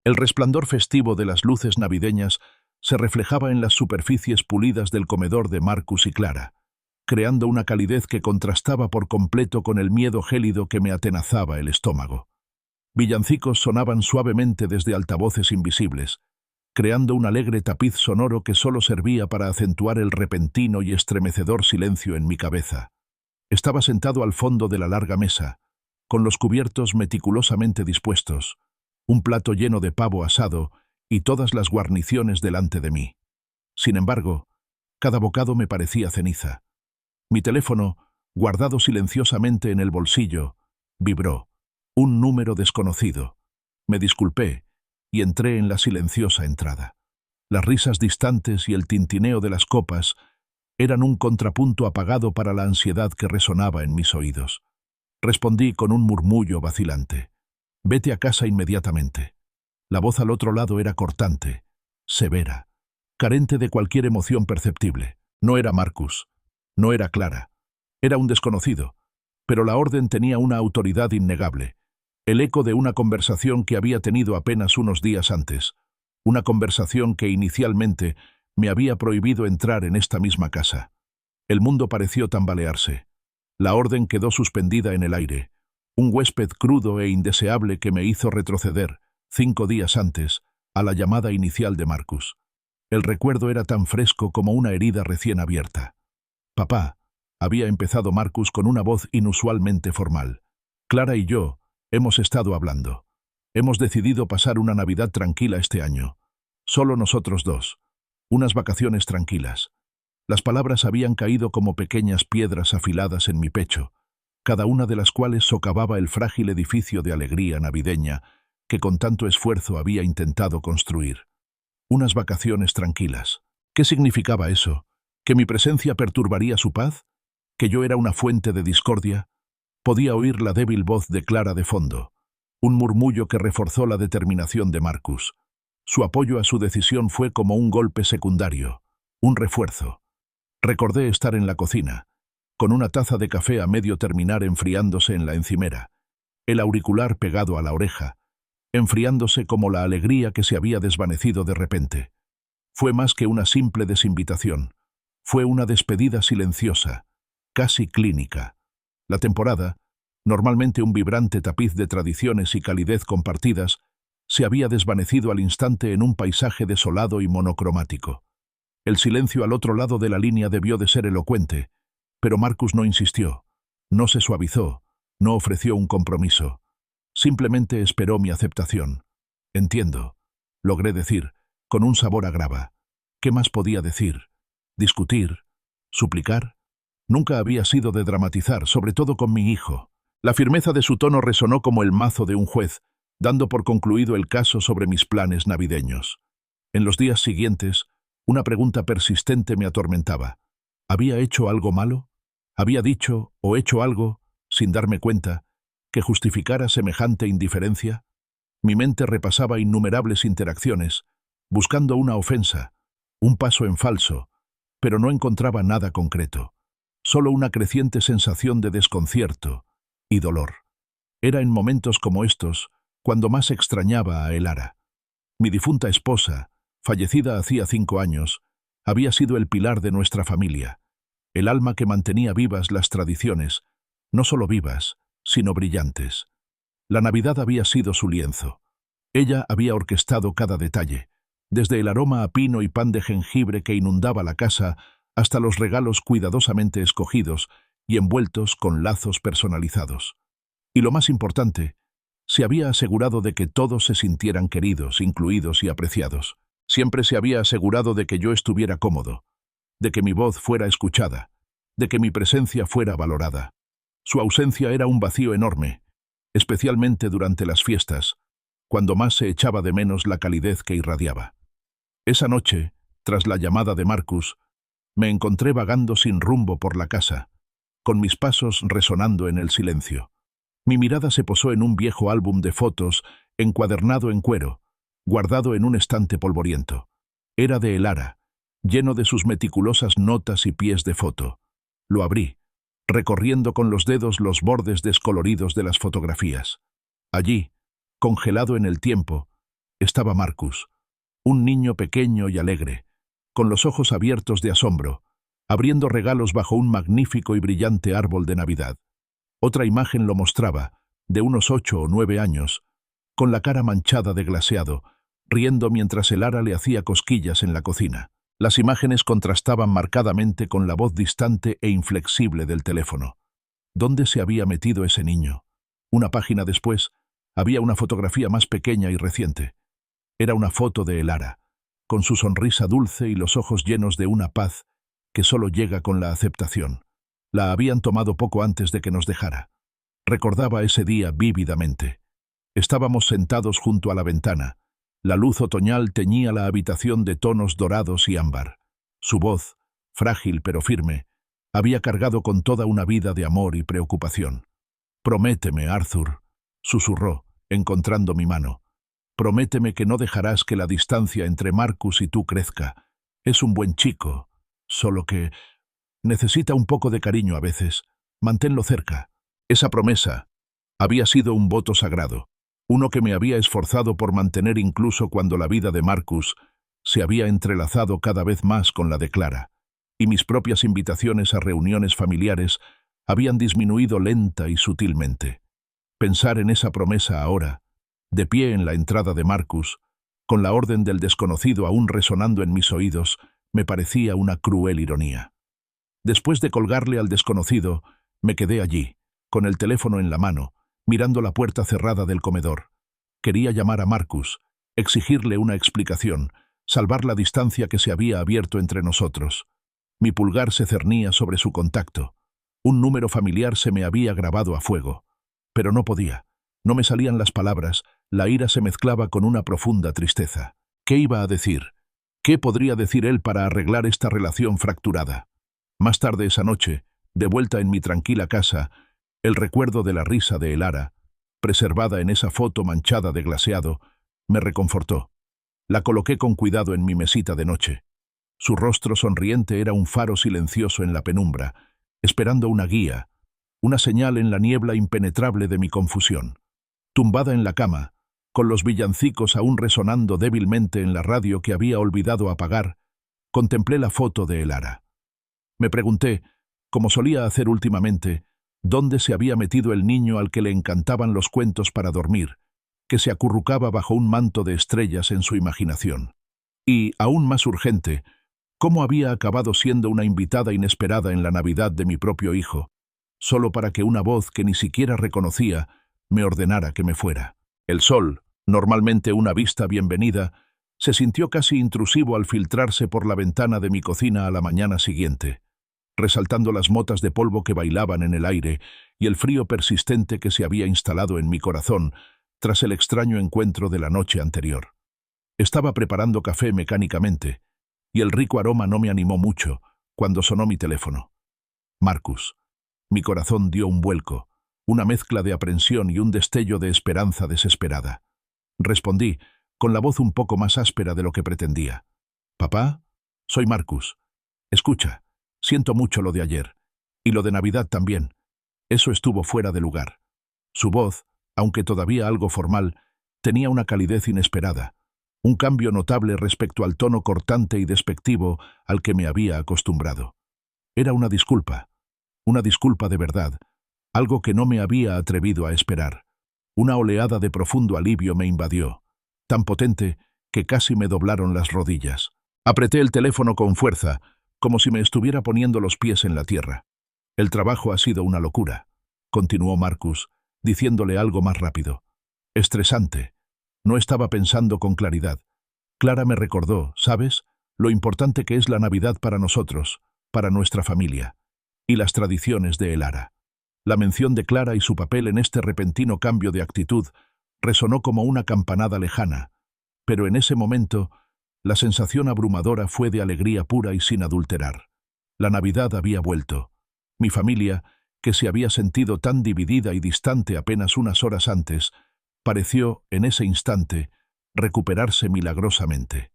El resplandor festivo de las luces navideñas se reflejaba en las superficies pulidas del comedor de Marcus y Clara, creando una calidez que contrastaba por completo con el miedo gélido que me atenazaba el estómago. Villancicos sonaban suavemente desde altavoces invisibles, creando un alegre tapiz sonoro que solo servía para acentuar el repentino y estremecedor silencio en mi cabeza. Estaba sentado al fondo de la larga mesa, con los cubiertos meticulosamente dispuestos, un plato lleno de pavo asado y todas las guarniciones delante de mí. Sin embargo, cada bocado me parecía ceniza. Mi teléfono, guardado silenciosamente en el bolsillo, vibró. Un número desconocido. Me disculpé y entré en la silenciosa entrada. Las risas distantes y el tintineo de las copas eran un contrapunto apagado para la ansiedad que resonaba en mis oídos. Respondí con un murmullo vacilante. «Vete a casa inmediatamente». La voz al otro lado era cortante, severa, carente de cualquier emoción perceptible. No era Marcus, no era Clara, era un desconocido, pero la orden tenía una autoridad innegable, el eco de una conversación que había tenido apenas unos días antes, una conversación que inicialmente me había prohibido entrar en esta misma casa. El mundo pareció tambalearse. La orden quedó suspendida en el aire, un huésped crudo e indeseable que me hizo retroceder, 5 días antes, a la llamada inicial de Marcus. El recuerdo era tan fresco como una herida recién abierta. «Papá», había empezado Marcus con una voz inusualmente formal. «Clara y yo hemos estado hablando. Hemos decidido pasar una Navidad tranquila este año. Solo nosotros dos. Unas vacaciones tranquilas». Las palabras habían caído como pequeñas piedras afiladas en mi pecho, cada una de las cuales socavaba el frágil edificio de alegría navideña que con tanto esfuerzo había intentado construir. Unas vacaciones tranquilas. ¿Qué significaba eso? ¿Que mi presencia perturbaría su paz? ¿Que yo era una fuente de discordia? Podía oír la débil voz de Clara de fondo, un murmullo que reforzó la determinación de Marcus. Su apoyo a su decisión fue como un golpe secundario, un refuerzo. Recordé estar en la cocina, con una taza de café a medio terminar enfriándose en la encimera, el auricular pegado a la oreja, enfriándose como la alegría que se había desvanecido de repente. Fue más que una simple desinvitación. Fue una despedida silenciosa, casi clínica. La temporada, normalmente un vibrante tapiz de tradiciones y calidez compartidas, se había desvanecido al instante en un paisaje desolado y monocromático. El silencio al otro lado de la línea debió de ser elocuente, pero Marcus no insistió, no se suavizó, no ofreció un compromiso. Simplemente esperó mi aceptación. «Entiendo», logré decir, con un sabor a grava. ¿Qué más podía decir? ¿Discutir? ¿Suplicar? Nunca había sido de dramatizar, sobre todo con mi hijo. La firmeza de su tono resonó como el mazo de un juez, dando por concluido el caso sobre mis planes navideños. En los días siguientes, una pregunta persistente me atormentaba. ¿Había hecho algo malo? ¿Había dicho o hecho algo, sin darme cuenta, que justificara semejante indiferencia? Mi mente repasaba innumerables interacciones, buscando una ofensa, un paso en falso, pero no encontraba nada concreto, solo una creciente sensación de desconcierto y dolor. Era en momentos como estos cuando más extrañaba a Elara. Mi difunta esposa, fallecida hacía 5 años, había sido el pilar de nuestra familia, el alma que mantenía vivas las tradiciones, no solo vivas, sino brillantes. La Navidad había sido su lienzo. Ella había orquestado cada detalle, desde el aroma a pino y pan de jengibre que inundaba la casa hasta los regalos cuidadosamente escogidos y envueltos con lazos personalizados. Y lo más importante, se había asegurado de que todos se sintieran queridos, incluidos y apreciados. Siempre se había asegurado de que yo estuviera cómodo, de que mi voz fuera escuchada, de que mi presencia fuera valorada. Su ausencia era un vacío enorme, especialmente durante las fiestas, cuando más se echaba de menos la calidez que irradiaba. Esa noche, tras la llamada de Marcus, me encontré vagando sin rumbo por la casa, con mis pasos resonando en el silencio. Mi mirada se posó en un viejo álbum de fotos encuadernado en cuero, guardado en un estante polvoriento. Era de Elara, lleno de sus meticulosas notas y pies de foto. Lo abrí, recorriendo con los dedos los bordes descoloridos de las fotografías. Allí, congelado en el tiempo, estaba Marcus, un niño pequeño y alegre, con los ojos abiertos de asombro, abriendo regalos bajo un magnífico y brillante árbol de Navidad. Otra imagen lo mostraba, de unos 8 o 9 años, con la cara manchada de glaseado, riendo mientras el ara le hacía cosquillas en la cocina. Las imágenes contrastaban marcadamente con la voz distante e inflexible del teléfono. ¿Dónde se había metido ese niño? Una página después, había una fotografía más pequeña y reciente. Era una foto de el ara, con su sonrisa dulce y los ojos llenos de una paz que solo llega con la aceptación. La habían tomado poco antes de que nos dejara. Recordaba ese día vívidamente. Estábamos sentados junto a la ventana. La luz otoñal teñía la habitación de tonos dorados y ámbar. Su voz, frágil pero firme, había cargado con toda una vida de amor y preocupación. «Prométeme, Arthur», susurró, encontrando mi mano. «Prométeme que no dejarás que la distancia entre Marcus y tú crezca. Es un buen chico, solo que necesita un poco de cariño a veces. Manténlo cerca». Esa promesa había sido un voto sagrado, uno que me había esforzado por mantener incluso cuando la vida de Marcus se había entrelazado cada vez más con la de Clara, y mis propias invitaciones a reuniones familiares habían disminuido lenta y sutilmente. Pensar en esa promesa ahora, de pie en la entrada de Marcus, con la orden del desconocido aún resonando en mis oídos, me parecía una cruel ironía. Después de colgarle al desconocido, me quedé allí, con el teléfono en la mano, mirando la puerta cerrada del comedor. Quería llamar a Marcus, exigirle una explicación, salvar la distancia que se había abierto entre nosotros. Mi pulgar se cernía sobre su contacto. Un número familiar se me había grabado a fuego. Pero no podía. No me salían las palabras, la ira se mezclaba con una profunda tristeza. ¿Qué iba a decir? ¿Qué podría decir él para arreglar esta relación fracturada? Más tarde esa noche, de vuelta en mi tranquila casa, el recuerdo de la risa de el ara, preservada en esa foto manchada de glaseado, me reconfortó. La coloqué con cuidado en mi mesita de noche. Su rostro sonriente era un faro silencioso en la penumbra, esperando una guía, una señal en la niebla impenetrable de mi confusión. Tumbada en la cama, con los villancicos aún resonando débilmente en la radio que había olvidado apagar, contemplé la foto de el ara. Me pregunté, como solía hacer últimamente, dónde se había metido el niño al que le encantaban los cuentos para dormir, que se acurrucaba bajo un manto de estrellas en su imaginación. Y, aún más urgente, cómo había acabado siendo una invitada inesperada en la Navidad de mi propio hijo, solo para que una voz que ni siquiera reconocía me ordenara que me fuera. El sol, normalmente una vista bienvenida, se sintió casi intrusivo al filtrarse por la ventana de mi cocina a la mañana siguiente, resaltando las motas de polvo que bailaban en el aire y el frío persistente que se había instalado en mi corazón tras el extraño encuentro de la noche anterior. Estaba preparando café mecánicamente, y el rico aroma no me animó mucho cuando sonó mi teléfono. Marcus. Mi corazón dio un vuelco, una mezcla de aprensión y un destello de esperanza desesperada. Respondí, con la voz un poco más áspera de lo que pretendía. «Papá, soy Marcus. Escucha, siento mucho lo de ayer, y lo de Navidad también. Eso estuvo fuera de lugar». Su voz, aunque todavía algo formal, tenía una calidez inesperada, un cambio notable respecto al tono cortante y despectivo al que me había acostumbrado. Era una disculpa de verdad, algo que no me había atrevido a esperar. Una oleada de profundo alivio me invadió, tan potente que casi me doblaron las rodillas. Apreté el teléfono con fuerza, como si me estuviera poniendo los pies en la tierra. «El trabajo ha sido una locura», continuó Marcus, diciéndole algo más rápido. «Estresante. No estaba pensando con claridad. Clara me recordó, ¿sabes?, lo importante que es la Navidad para nosotros, para nuestra familia, y las tradiciones de el ara». La mención de Clara y su papel en este repentino cambio de actitud resonó como una campanada lejana, pero en ese momento la sensación abrumadora fue de alegría pura y sin adulterar. La Navidad había vuelto. Mi familia, que se había sentido tan dividida y distante apenas unas horas antes, pareció, en ese instante, recuperarse milagrosamente.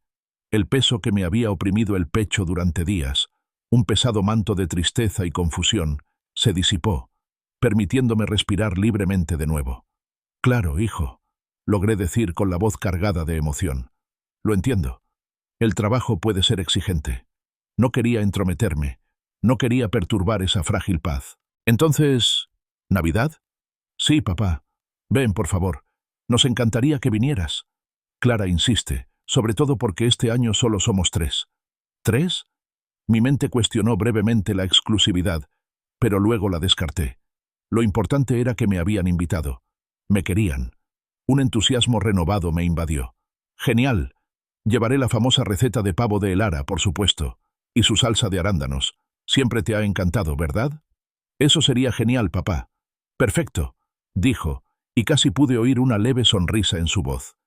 El peso que me había oprimido el pecho durante días, un pesado manto de tristeza y confusión, se disipó, permitiéndome respirar libremente de nuevo. «Claro, hijo», logré decir con la voz cargada de emoción. Lo entiendo. El trabajo puede ser exigente. No quería entrometerme. No quería perturbar esa frágil paz. Entonces, ¿Navidad? Sí, papá. Ven, por favor. Nos encantaría que vinieras. Clara insiste, sobre todo porque este año solo somos 3. ¿3? Mi mente cuestionó brevemente la exclusividad, pero luego la descarté. Lo importante era que me habían invitado. Me querían. Un entusiasmo renovado me invadió. Genial. Llevaré la famosa receta de pavo de Elara, por supuesto, y su salsa de arándanos. Siempre te ha encantado, ¿verdad? Eso sería genial, papá. Perfecto, dijo, y casi pude oír una leve sonrisa en su voz.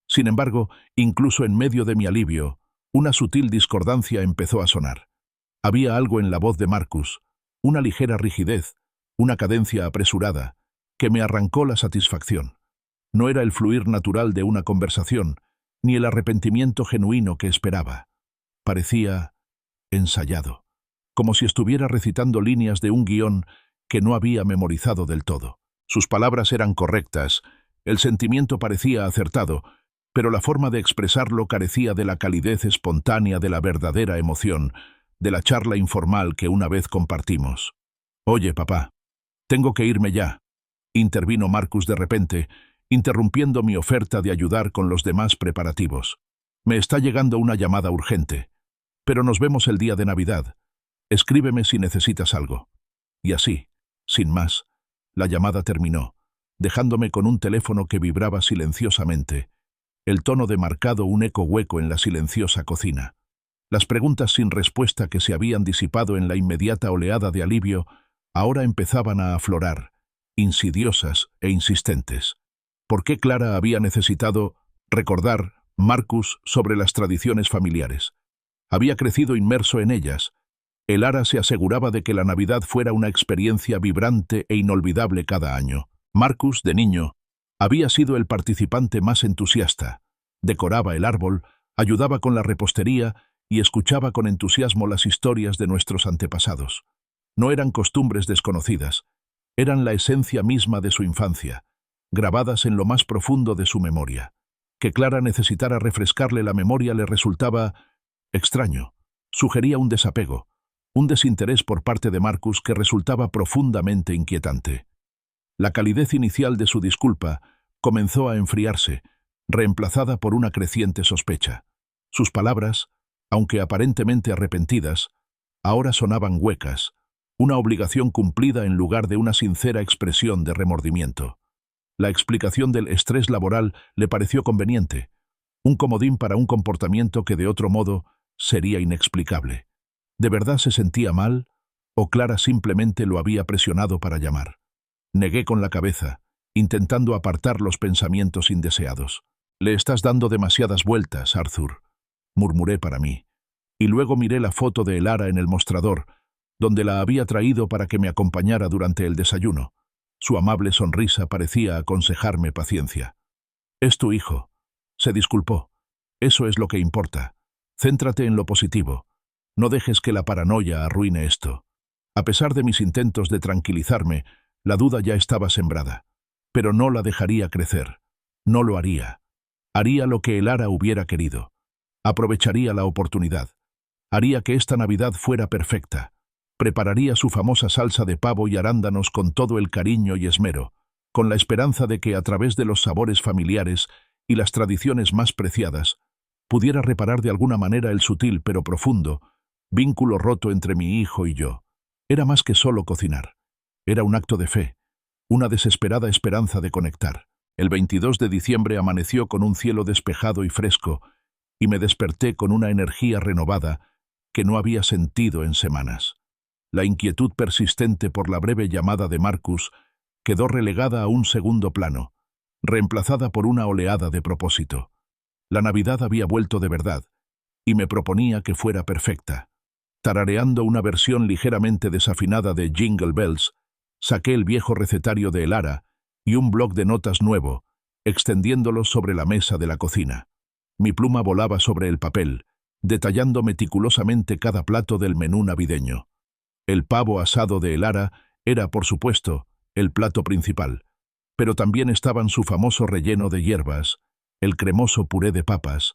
Sin embargo, incluso en medio de mi alivio, una sutil discordancia empezó a sonar. Había algo en la voz de Marcus, una ligera rigidez, una cadencia apresurada, que me arrancó la satisfacción. No era el fluir natural de una conversación, ni el arrepentimiento genuino que esperaba. Parecía ensayado, como si estuviera recitando líneas de un guión que no había memorizado del todo. Sus palabras eran correctas, el sentimiento parecía acertado, pero la forma de expresarlo carecía de la calidez espontánea de la verdadera emoción, de la charla informal que una vez compartimos. «Oye, papá, tengo que irme ya», intervino Marcus de repente, interrumpiendo mi oferta de ayudar con los demás preparativos. «Me está llegando una llamada urgente, pero nos vemos el día de Navidad. Escríbeme si necesitas algo». Y así, sin más, la llamada terminó, dejándome con un teléfono que vibraba silenciosamente, el tono de marcado un eco hueco en la silenciosa cocina. Las preguntas sin respuesta que se habían disipado en la inmediata oleada de alivio ahora empezaban a aflorar, insidiosas e insistentes. ¿Por qué Clara había necesitado recordar Marcus sobre las tradiciones familiares? Había crecido inmerso en ellas. Elara se aseguraba de que la Navidad fuera una experiencia vibrante e inolvidable cada año. Marcus, de niño, había sido el participante más entusiasta. Decoraba el árbol, ayudaba con la repostería y escuchaba con entusiasmo las historias de nuestros antepasados. No eran costumbres desconocidas, eran la esencia misma de su infancia, grabadas en lo más profundo de su memoria. Que Clara necesitara refrescarle la memoria le resultaba extraño. Sugería un desapego, un desinterés por parte de Marcus que resultaba profundamente inquietante. La calidez inicial de su disculpa comenzó a enfriarse, reemplazada por una creciente sospecha. Sus palabras, aunque aparentemente arrepentidas, ahora sonaban huecas, una obligación cumplida en lugar de una sincera expresión de remordimiento. La explicación del estrés laboral le pareció conveniente, un comodín para un comportamiento que de otro modo sería inexplicable. ¿De verdad se sentía mal o Clara simplemente lo había presionado para llamar? Negué con la cabeza, intentando apartar los pensamientos indeseados. «Le estás dando demasiadas vueltas, Arthur», murmuré para mí, y luego miré la foto de Elara en el mostrador, donde la había traído para que me acompañara durante el desayuno. Su amable sonrisa parecía aconsejarme paciencia. «Es tu hijo», se disculpó. «Eso es lo que importa. Céntrate en lo positivo. No dejes que la paranoia arruine esto». A pesar de mis intentos de tranquilizarme, la duda ya estaba sembrada. Pero no la dejaría crecer. No lo haría. Haría lo que Elara hubiera querido. Aprovecharía la oportunidad. Haría que esta Navidad fuera perfecta. Prepararía su famosa salsa de pavo y arándanos con todo el cariño y esmero, con la esperanza de que a través de los sabores familiares y las tradiciones más preciadas, pudiera reparar de alguna manera el sutil pero profundo vínculo roto entre mi hijo y yo. Era más que solo cocinar. Era un acto de fe, una desesperada esperanza de conectar. El 22 de diciembre amaneció con un cielo despejado y fresco, y me desperté con una energía renovada que no había sentido en semanas. La inquietud persistente por la breve llamada de Marcus quedó relegada a un segundo plano, reemplazada por una oleada de propósito. La Navidad había vuelto de verdad, y me proponía que fuera perfecta. Tarareando una versión ligeramente desafinada de Jingle Bells, saqué el viejo recetario de Elara y un bloc de notas nuevo, extendiéndolos sobre la mesa de la cocina. Mi pluma volaba sobre el papel, detallando meticulosamente cada plato del menú navideño. El pavo asado de Elara era, por supuesto, el plato principal, pero también estaban su famoso relleno de hierbas, el cremoso puré de papas,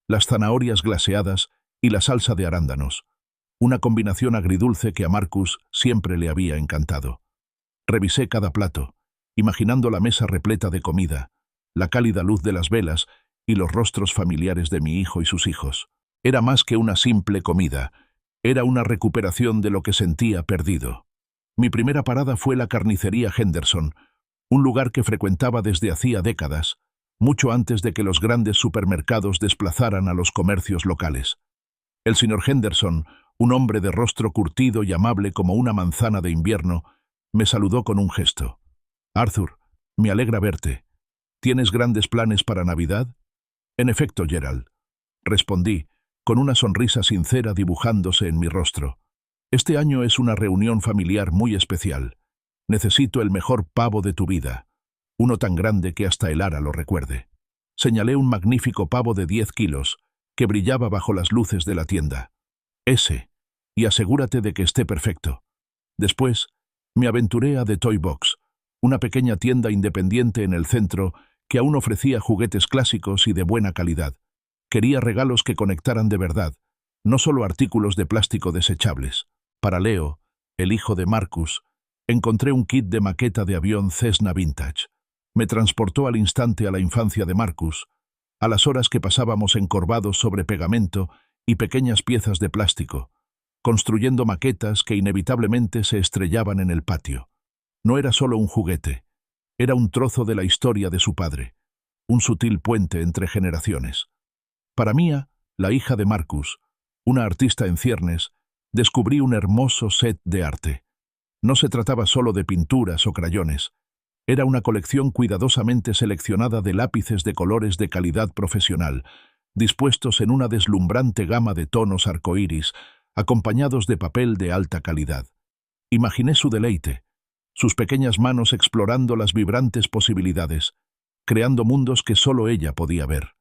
las zanahorias glaseadas y la salsa de arándanos, una combinación agridulce que a Marcus siempre le había encantado. Revisé cada plato, imaginando la mesa repleta de comida, la cálida luz de las velas y los rostros familiares de mi hijo y sus hijos. Era más que una simple comida, era una recuperación de lo que sentía perdido. Mi primera parada fue la carnicería Henderson, un lugar que frecuentaba desde hacía décadas, mucho antes de que los grandes supermercados desplazaran a los comercios locales. El señor Henderson, un hombre de rostro curtido y amable como una manzana de invierno, me saludó con un gesto. «Arthur, me alegra verte. ¿Tienes grandes planes para Navidad?» «En efecto, Gerald», respondí, con una sonrisa sincera dibujándose en mi rostro. «Este año es una reunión familiar muy especial. Necesito el mejor pavo de tu vida, uno tan grande que hasta el ara lo recuerde». Señalé un magnífico pavo de 10 kilos, que brillaba bajo las luces de la tienda. «Ese, y asegúrate de que esté perfecto». Después, me aventuré a The Toy Box, una pequeña tienda independiente en el centro que aún ofrecía juguetes clásicos y de buena calidad. Quería regalos que conectaran de verdad, no solo artículos de plástico desechables. Para Leo, el hijo de Marcus, encontré un kit de maqueta de avión Cessna Vintage. Me transportó al instante a la infancia de Marcus, a las horas que pasábamos encorvados sobre pegamento y pequeñas piezas de plástico, construyendo maquetas que inevitablemente se estrellaban en el patio. No era solo un juguete, era un trozo de la historia de su padre, un sutil puente entre generaciones. Para Mía, la hija de Marcus, una artista en ciernes, descubrí un hermoso set de arte. No se trataba solo de pinturas o crayones, era una colección cuidadosamente seleccionada de lápices de colores de calidad profesional, dispuestos en una deslumbrante gama de tonos arcoíris, acompañados de papel de alta calidad. Imaginé su deleite, sus pequeñas manos explorando las vibrantes posibilidades, creando mundos que solo ella podía ver.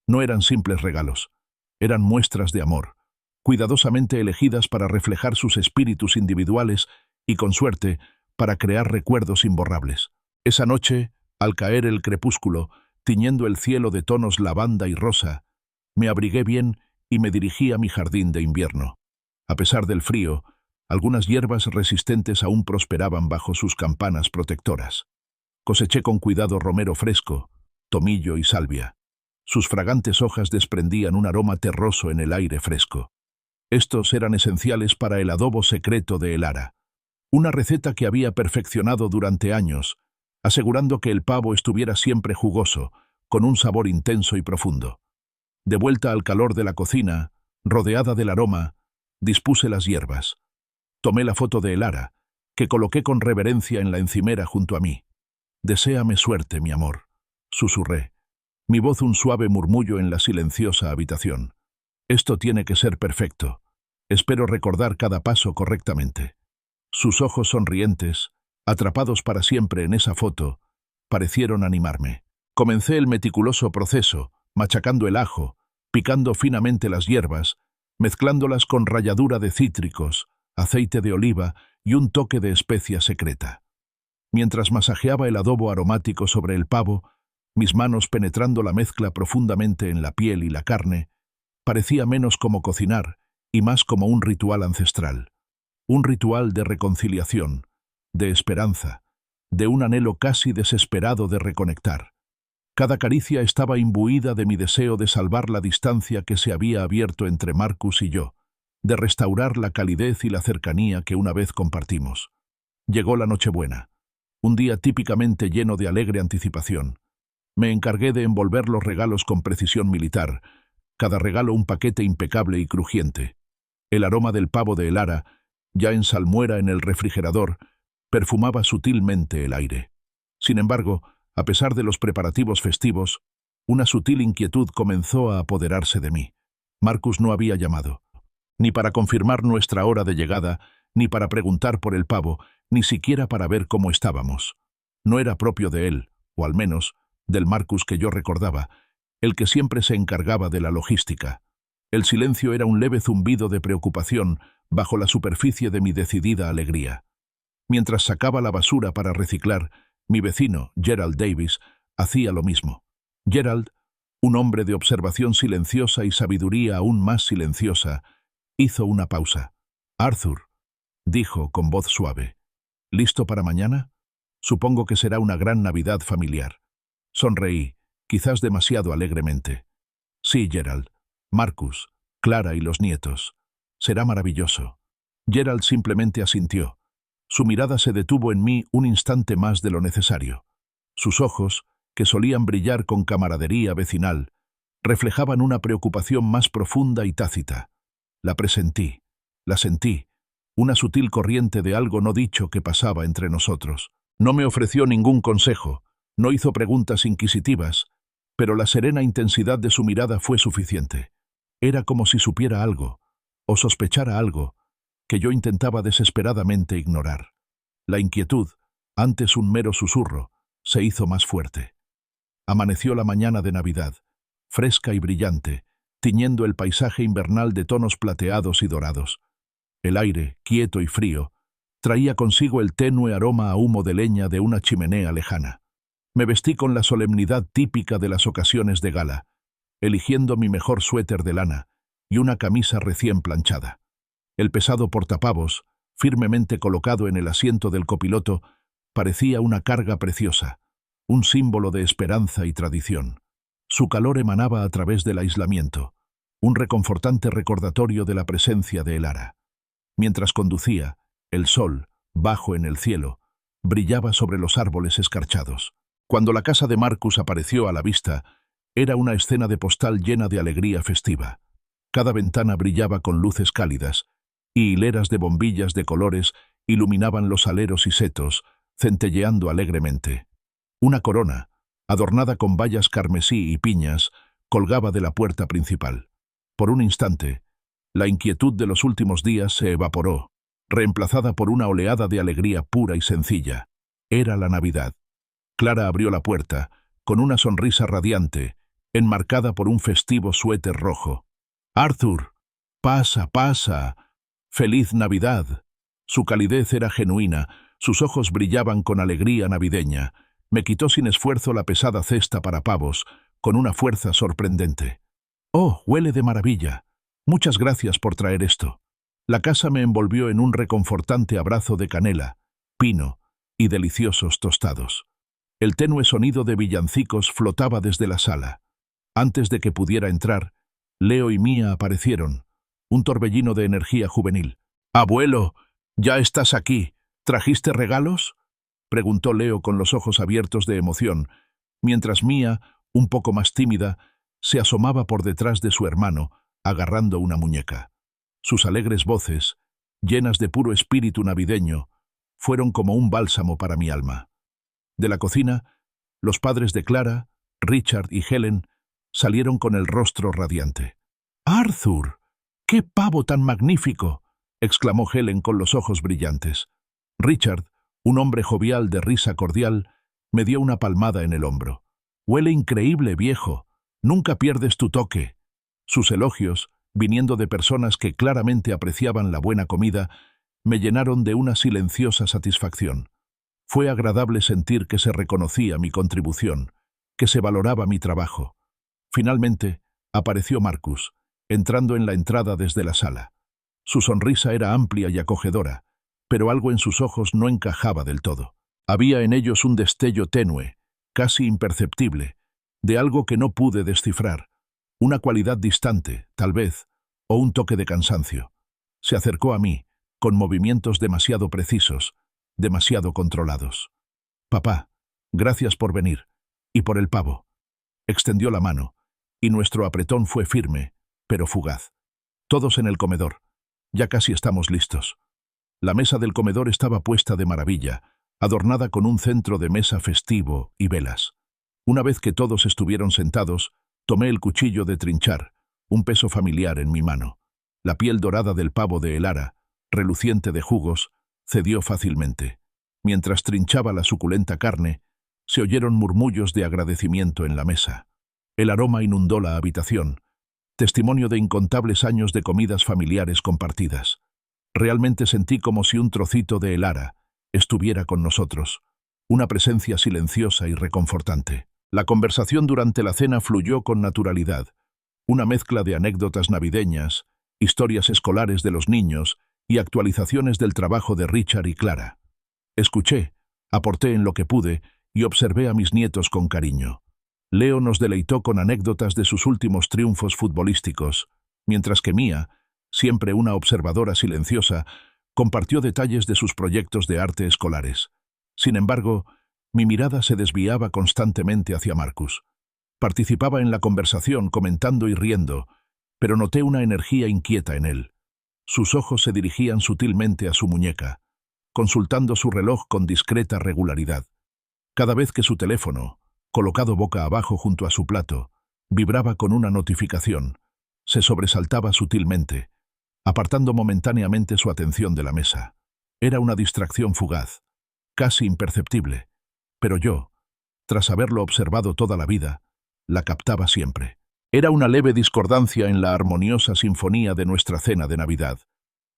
No eran simples regalos, eran muestras de amor, cuidadosamente elegidas para reflejar sus espíritus individuales y, con suerte, para crear recuerdos imborrables. Esa noche, al caer el crepúsculo, tiñendo el cielo de tonos lavanda y rosa, me abrigué bien y me dirigí a mi jardín de invierno. A pesar del frío, algunas hierbas resistentes aún prosperaban bajo sus campanas protectoras. Coseché con cuidado romero fresco, tomillo y salvia. Sus fragantes hojas desprendían un aroma terroso en el aire fresco. Estos eran esenciales para el adobo secreto de el ara, una receta que había perfeccionado durante años, asegurando que el pavo estuviera siempre jugoso, con un sabor intenso y profundo. De vuelta al calor de la cocina, rodeada del aroma, dispuse las hierbas. Tomé la foto de el ara, que coloqué con reverencia en la encimera junto a mí. «Deséame suerte, mi amor», susurré, mi voz un suave murmullo en la silenciosa habitación. «Esto tiene que ser perfecto. Espero recordar cada paso correctamente». Sus ojos sonrientes, atrapados para siempre en esa foto, parecieron animarme. Comencé el meticuloso proceso, machacando el ajo, picando finamente las hierbas, mezclándolas con ralladura de cítricos, aceite de oliva y un toque de especia secreta. Mientras masajeaba el adobo aromático sobre el pavo, mis manos penetrando la mezcla profundamente en la piel y la carne, parecía menos como cocinar y más como un ritual ancestral. Un ritual de reconciliación, de esperanza, de un anhelo casi desesperado de reconectar. Cada caricia estaba imbuida de mi deseo de salvar la distancia que se había abierto entre Marcus y yo, de restaurar la calidez y la cercanía que una vez compartimos. Llegó la Nochebuena, un día típicamente lleno de alegre anticipación. Me encargué de envolver los regalos con precisión militar, cada regalo un paquete impecable y crujiente. El aroma del pavo de el ara, ya en salmuera en el refrigerador, perfumaba sutilmente el aire. Sin embargo, a pesar de los preparativos festivos, una sutil inquietud comenzó a apoderarse de mí. Marcus no había llamado, ni para confirmar nuestra hora de llegada, ni para preguntar por el pavo, ni siquiera para ver cómo estábamos. No era propio de él, o al menos, del Marcus que yo recordaba, el que siempre se encargaba de la logística. El silencio era un leve zumbido de preocupación bajo la superficie de mi decidida alegría. Mientras sacaba la basura para reciclar, Mi vecino, Gerald Davis, hacía lo mismo. Gerald, un hombre de observación silenciosa y sabiduría aún más silenciosa, hizo una pausa. «Arthur», dijo con voz suave, «¿listo para mañana? Supongo que será una gran Navidad familiar». Sonreí, quizás demasiado alegremente. «Sí, Gerald. Marcus, Clara y los nietos. Será maravilloso». Gerald simplemente asintió. Su mirada se detuvo en mí un instante más de lo necesario. Sus ojos, que solían brillar con camaradería vecinal, reflejaban una preocupación más profunda y tácita. La presentí, la sentí, una sutil corriente de algo no dicho que pasaba entre nosotros. No me ofreció ningún consejo, no hizo preguntas inquisitivas, pero la serena intensidad de su mirada fue suficiente. Era como si supiera algo, o sospechara algo, que yo intentaba desesperadamente ignorar. La inquietud, antes un mero susurro, se hizo más fuerte. Amaneció la mañana de Navidad, fresca y brillante, tiñendo el paisaje invernal de tonos plateados y dorados. El aire, quieto y frío, traía consigo el tenue aroma a humo de leña de una chimenea lejana. Me vestí con la solemnidad típica de las ocasiones de gala, eligiendo mi mejor suéter de lana y una camisa recién planchada. El pesado portapavos, firmemente colocado en el asiento del copiloto, parecía una carga preciosa, un símbolo de esperanza y tradición. Su calor emanaba a través del aislamiento, un reconfortante recordatorio de la presencia de Elara. Mientras conducía, el sol, bajo en el cielo, brillaba sobre los árboles escarchados. Cuando la casa de Marcus apareció a la vista, era una escena de postal llena de alegría festiva. Cada ventana brillaba con luces cálidas, y hileras de bombillas de colores iluminaban los aleros y setos, centelleando alegremente. Una corona, adornada con bayas carmesí y piñas, colgaba de la puerta principal. Por un instante, la inquietud de los últimos días se evaporó, reemplazada por una oleada de alegría pura y sencilla. Era la Navidad. Clara abrió la puerta, con una sonrisa radiante, enmarcada por un festivo suéter rojo. «Arthur, pasa, pasa. ¡Feliz Navidad!». Su calidez era genuina, sus ojos brillaban con alegría navideña. Me quitó sin esfuerzo la pesada cesta para pavos, con una fuerza sorprendente. «Oh, huele de maravilla. Muchas gracias por traer esto». La casa me envolvió en un reconfortante abrazo de canela, pino y deliciosos tostados. El tenue sonido de villancicos flotaba desde la sala. Antes de que pudiera entrar, Leo y Mía aparecieron, un torbellino de energía juvenil. «Abuelo, ya estás aquí. ¿Trajiste regalos?», preguntó Leo con los ojos abiertos de emoción, mientras Mía, un poco más tímida, se asomaba por detrás de su hermano, agarrando una muñeca. Sus alegres voces, llenas de puro espíritu navideño, fueron como un bálsamo para mi alma. De la cocina, los padres de Clara, Richard y Helen, salieron con el rostro radiante. «¡Arthur! ¡Qué pavo tan magnífico!», exclamó Helen con los ojos brillantes. Richard, un hombre jovial de risa cordial, me dio una palmada en el hombro. «Huele increíble, viejo. Nunca pierdes tu toque». Sus elogios, viniendo de personas que claramente apreciaban la buena comida, me llenaron de una silenciosa satisfacción. Fue agradable sentir que se reconocía mi contribución, que se valoraba mi trabajo. Finalmente, apareció Marcus, entrando en la entrada desde la sala. Su sonrisa era amplia y acogedora, pero algo en sus ojos no encajaba del todo. Había en ellos un destello tenue, casi imperceptible, de algo que no pude descifrar, una cualidad distante, tal vez, o un toque de cansancio. Se acercó a mí, con movimientos demasiado precisos, demasiado controlados. «Papá, gracias por venir, y por el pavo». Extendió la mano, y nuestro apretón fue firme, pero fugaz. Todos en el comedor. Ya casi estamos listos. La mesa del comedor estaba puesta de maravilla, adornada con un centro de mesa festivo y velas. Una vez que todos estuvieron sentados, tomé el cuchillo de trinchar, un peso familiar en mi mano. La piel dorada del pavo de Elara, reluciente de jugos, cedió fácilmente. Mientras trinchaba la suculenta carne, se oyeron murmullos de agradecimiento en la mesa. El aroma inundó la habitación, testimonio de incontables años de comidas familiares compartidas. Realmente sentí como si un trocito de Elara estuviera con nosotros, una presencia silenciosa y reconfortante. La conversación durante la cena fluyó con naturalidad, una mezcla de anécdotas navideñas, historias escolares de los niños y actualizaciones del trabajo de Richard y Clara. Escuché, aporté en lo que pude y observé a mis nietos con cariño. Leo nos deleitó con anécdotas de sus últimos triunfos futbolísticos, mientras que Mía, siempre una observadora silenciosa, compartió detalles de sus proyectos de arte escolares. Sin embargo, mi mirada se desviaba constantemente hacia Marcus. Participaba en la conversación comentando y riendo, pero noté una energía inquieta en él. Sus ojos se dirigían sutilmente a su muñeca, consultando su reloj con discreta regularidad. Cada vez que su teléfono, colocado boca abajo junto a su plato, vibraba con una notificación, se sobresaltaba sutilmente, apartando momentáneamente su atención de la mesa. Era una distracción fugaz, casi imperceptible, pero yo, tras haberlo observado toda la vida, la captaba siempre. Era una leve discordancia en la armoniosa sinfonía de nuestra cena de Navidad.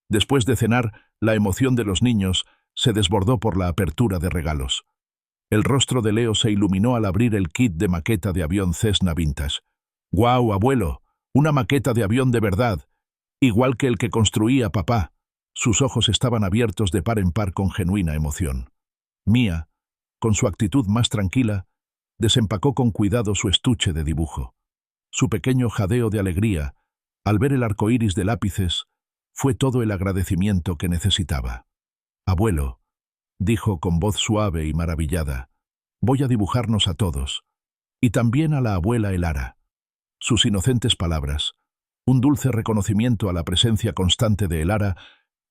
Después de cenar, la emoción de los niños se desbordó por la apertura de regalos. El rostro de Leo se iluminó al abrir el kit de maqueta de avión Cessna Vintage. «¡Guau, abuelo! ¡Una maqueta de avión de verdad! Igual que el que construía papá». Sus ojos estaban abiertos de par en par con genuina emoción. Mía, con su actitud más tranquila, desempacó con cuidado su estuche de dibujo. Su pequeño jadeo de alegría, al ver el arco iris de lápices, fue todo el agradecimiento que necesitaba. «Abuelo», dijo con voz suave y maravillada, «voy a dibujarnos a todos, y también a la abuela Elara». Sus inocentes palabras, un dulce reconocimiento a la presencia constante de Elara,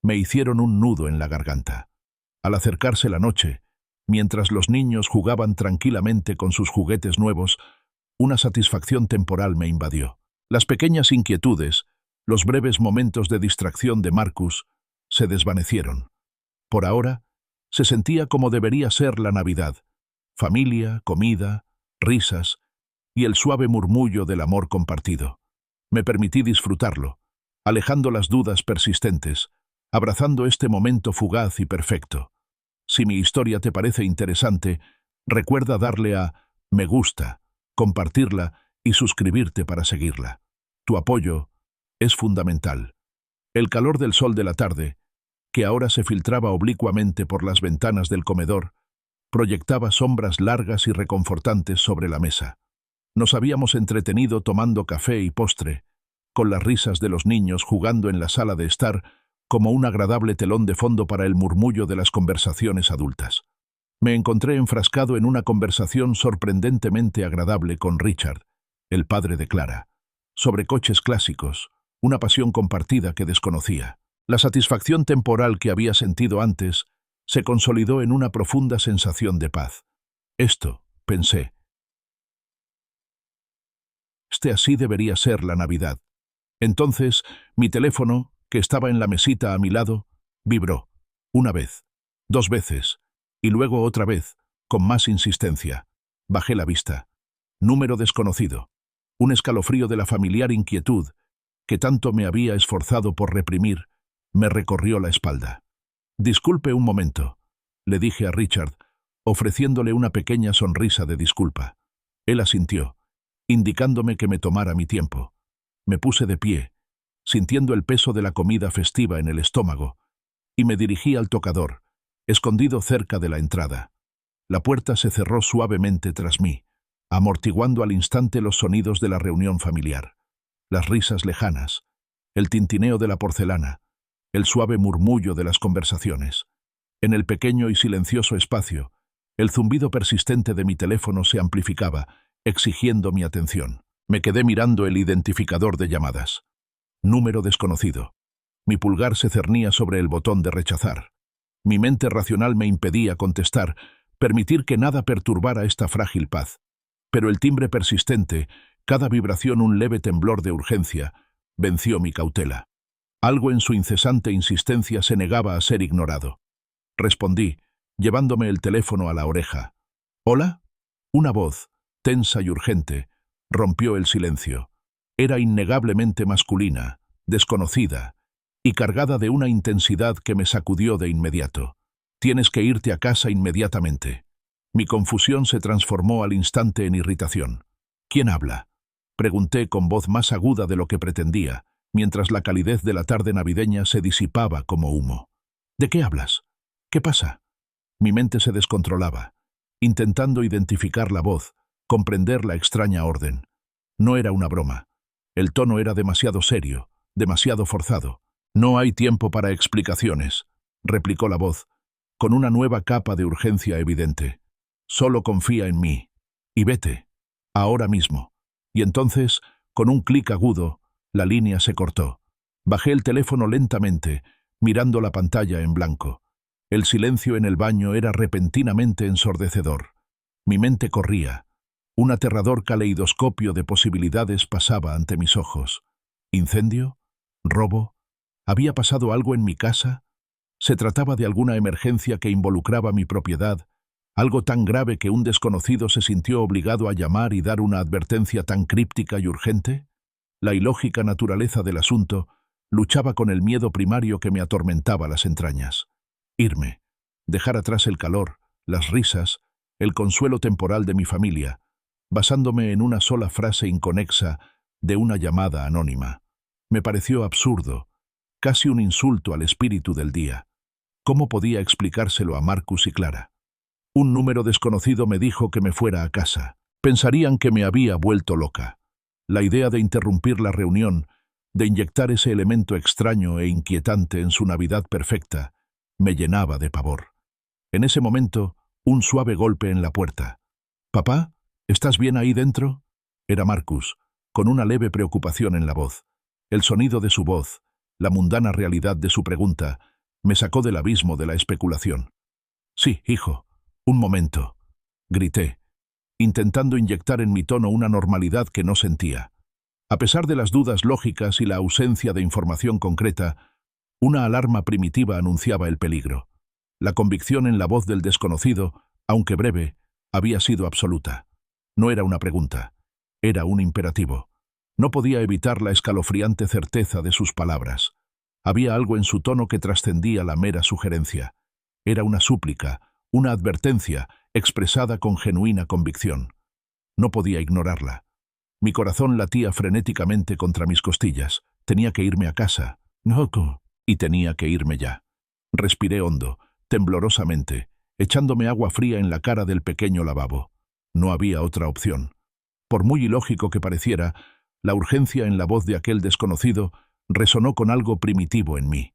me hicieron un nudo en la garganta. Al acercarse la noche, mientras los niños jugaban tranquilamente con sus juguetes nuevos, una satisfacción temporal me invadió. Las pequeñas inquietudes, los breves momentos de distracción de Marcus, se desvanecieron. Por ahora, se sentía como debería ser la Navidad: familia, comida, risas y el suave murmullo del amor compartido. Me permití disfrutarlo, alejando las dudas persistentes, abrazando este momento fugaz y perfecto. Si mi historia te parece interesante, recuerda darle a me gusta, compartirla y suscribirte para seguirla. Tu apoyo es fundamental. El calor del sol de la tarde, que ahora se filtraba oblicuamente por las ventanas del comedor, proyectaba sombras largas y reconfortantes sobre la mesa. Nos habíamos entretenido tomando café y postre, con las risas de los niños jugando en la sala de estar como un agradable telón de fondo para el murmullo de las conversaciones adultas. Me encontré enfrascado en una conversación sorprendentemente agradable con Richard, el padre de Clara, sobre coches clásicos, una pasión compartida que desconocía. La satisfacción temporal que había sentido antes se consolidó en una profunda sensación de paz. Esto, pensé, así debería ser la Navidad. Entonces, mi teléfono, que estaba en la mesita a mi lado, vibró. Una vez, 2 veces, y luego otra vez, con más insistencia. Bajé la vista. Número desconocido. Un escalofrío de la familiar inquietud, que tanto me había esforzado por reprimir, me recorrió la espalda. «Disculpe un momento», le dije a Richard, ofreciéndole una pequeña sonrisa de disculpa. Él asintió, indicándome que me tomara mi tiempo. Me puse de pie, sintiendo el peso de la comida festiva en el estómago, y me dirigí al tocador, escondido cerca de la entrada. La puerta se cerró suavemente tras mí, amortiguando al instante los sonidos de la reunión familiar, las risas lejanas, el tintineo de la porcelana, el suave murmullo de las conversaciones. En el pequeño y silencioso espacio, el zumbido persistente de mi teléfono se amplificaba, exigiendo mi atención. Me quedé mirando el identificador de llamadas. Número desconocido. Mi pulgar se cernía sobre el botón de rechazar. Mi mente racional me impedía contestar, permitir que nada perturbara esta frágil paz. Pero el timbre persistente, cada vibración un leve temblor de urgencia, venció mi cautela. Algo en su incesante insistencia se negaba a ser ignorado. Respondí, llevándome el teléfono a la oreja. «¿Hola?» Una voz, tensa y urgente, rompió el silencio. Era innegablemente masculina, desconocida, y cargada de una intensidad que me sacudió de inmediato. «Tienes que irte a casa inmediatamente». Mi confusión se transformó al instante en irritación. ¿Quién habla? Pregunté con voz más aguda de lo que pretendía, mientras la calidez de la tarde navideña se disipaba como humo. ¿De qué hablas? ¿Qué pasa? Mi mente se descontrolaba, intentando identificar la voz, comprender la extraña orden. No era una broma. El tono era demasiado serio, demasiado forzado. «No hay tiempo para explicaciones», replicó la voz, con una nueva capa de urgencia evidente. «Solo confía en mí. Y vete. Ahora mismo». Y entonces, con un clic agudo, la línea se cortó. Bajé el teléfono lentamente, mirando la pantalla en blanco. El silencio en el baño era repentinamente ensordecedor. Mi mente corría. Un aterrador caleidoscopio de posibilidades pasaba ante mis ojos. ¿Incendio? ¿Robo? ¿Había pasado algo en mi casa? ¿Se trataba de alguna emergencia que involucraba mi propiedad? ¿Algo tan grave que un desconocido se sintió obligado a llamar y dar una advertencia tan críptica y urgente? La ilógica naturaleza del asunto luchaba con el miedo primario que me atormentaba las entrañas. Irme. Dejar atrás el calor, las risas, el consuelo temporal de mi familia, basándome en una sola frase inconexa de una llamada anónima. Me pareció absurdo, casi un insulto al espíritu del día. ¿Cómo podía explicárselo a Marcus y Clara? Un número desconocido me dijo que me fuera a casa. Pensarían que me había vuelto loca. La idea de interrumpir la reunión, de inyectar ese elemento extraño e inquietante en su Navidad perfecta, me llenaba de pavor. En ese momento, un suave golpe en la puerta. «¿Papá? ¿Estás bien ahí dentro?» Era Marcus, con una leve preocupación en la voz. El sonido de su voz, la mundana realidad de su pregunta, me sacó del abismo de la especulación. «Sí, hijo. Un momento», grité, intentando inyectar en mi tono una normalidad que no sentía. A pesar de las dudas lógicas y la ausencia de información concreta, una alarma primitiva anunciaba el peligro. La convicción en la voz del desconocido, aunque breve, había sido absoluta. No era una pregunta, era un imperativo. No podía evitar la escalofriante certeza de sus palabras. Había algo en su tono que trascendía la mera sugerencia. Era una súplica, una advertencia, expresada con genuina convicción. No podía ignorarla. Mi corazón latía frenéticamente contra mis costillas. Tenía que irme a casa. No, y tenía que irme ya. Respiré hondo, temblorosamente, echándome agua fría en la cara del pequeño lavabo. No había otra opción. Por muy ilógico que pareciera, la urgencia en la voz de aquel desconocido resonó con algo primitivo en mí.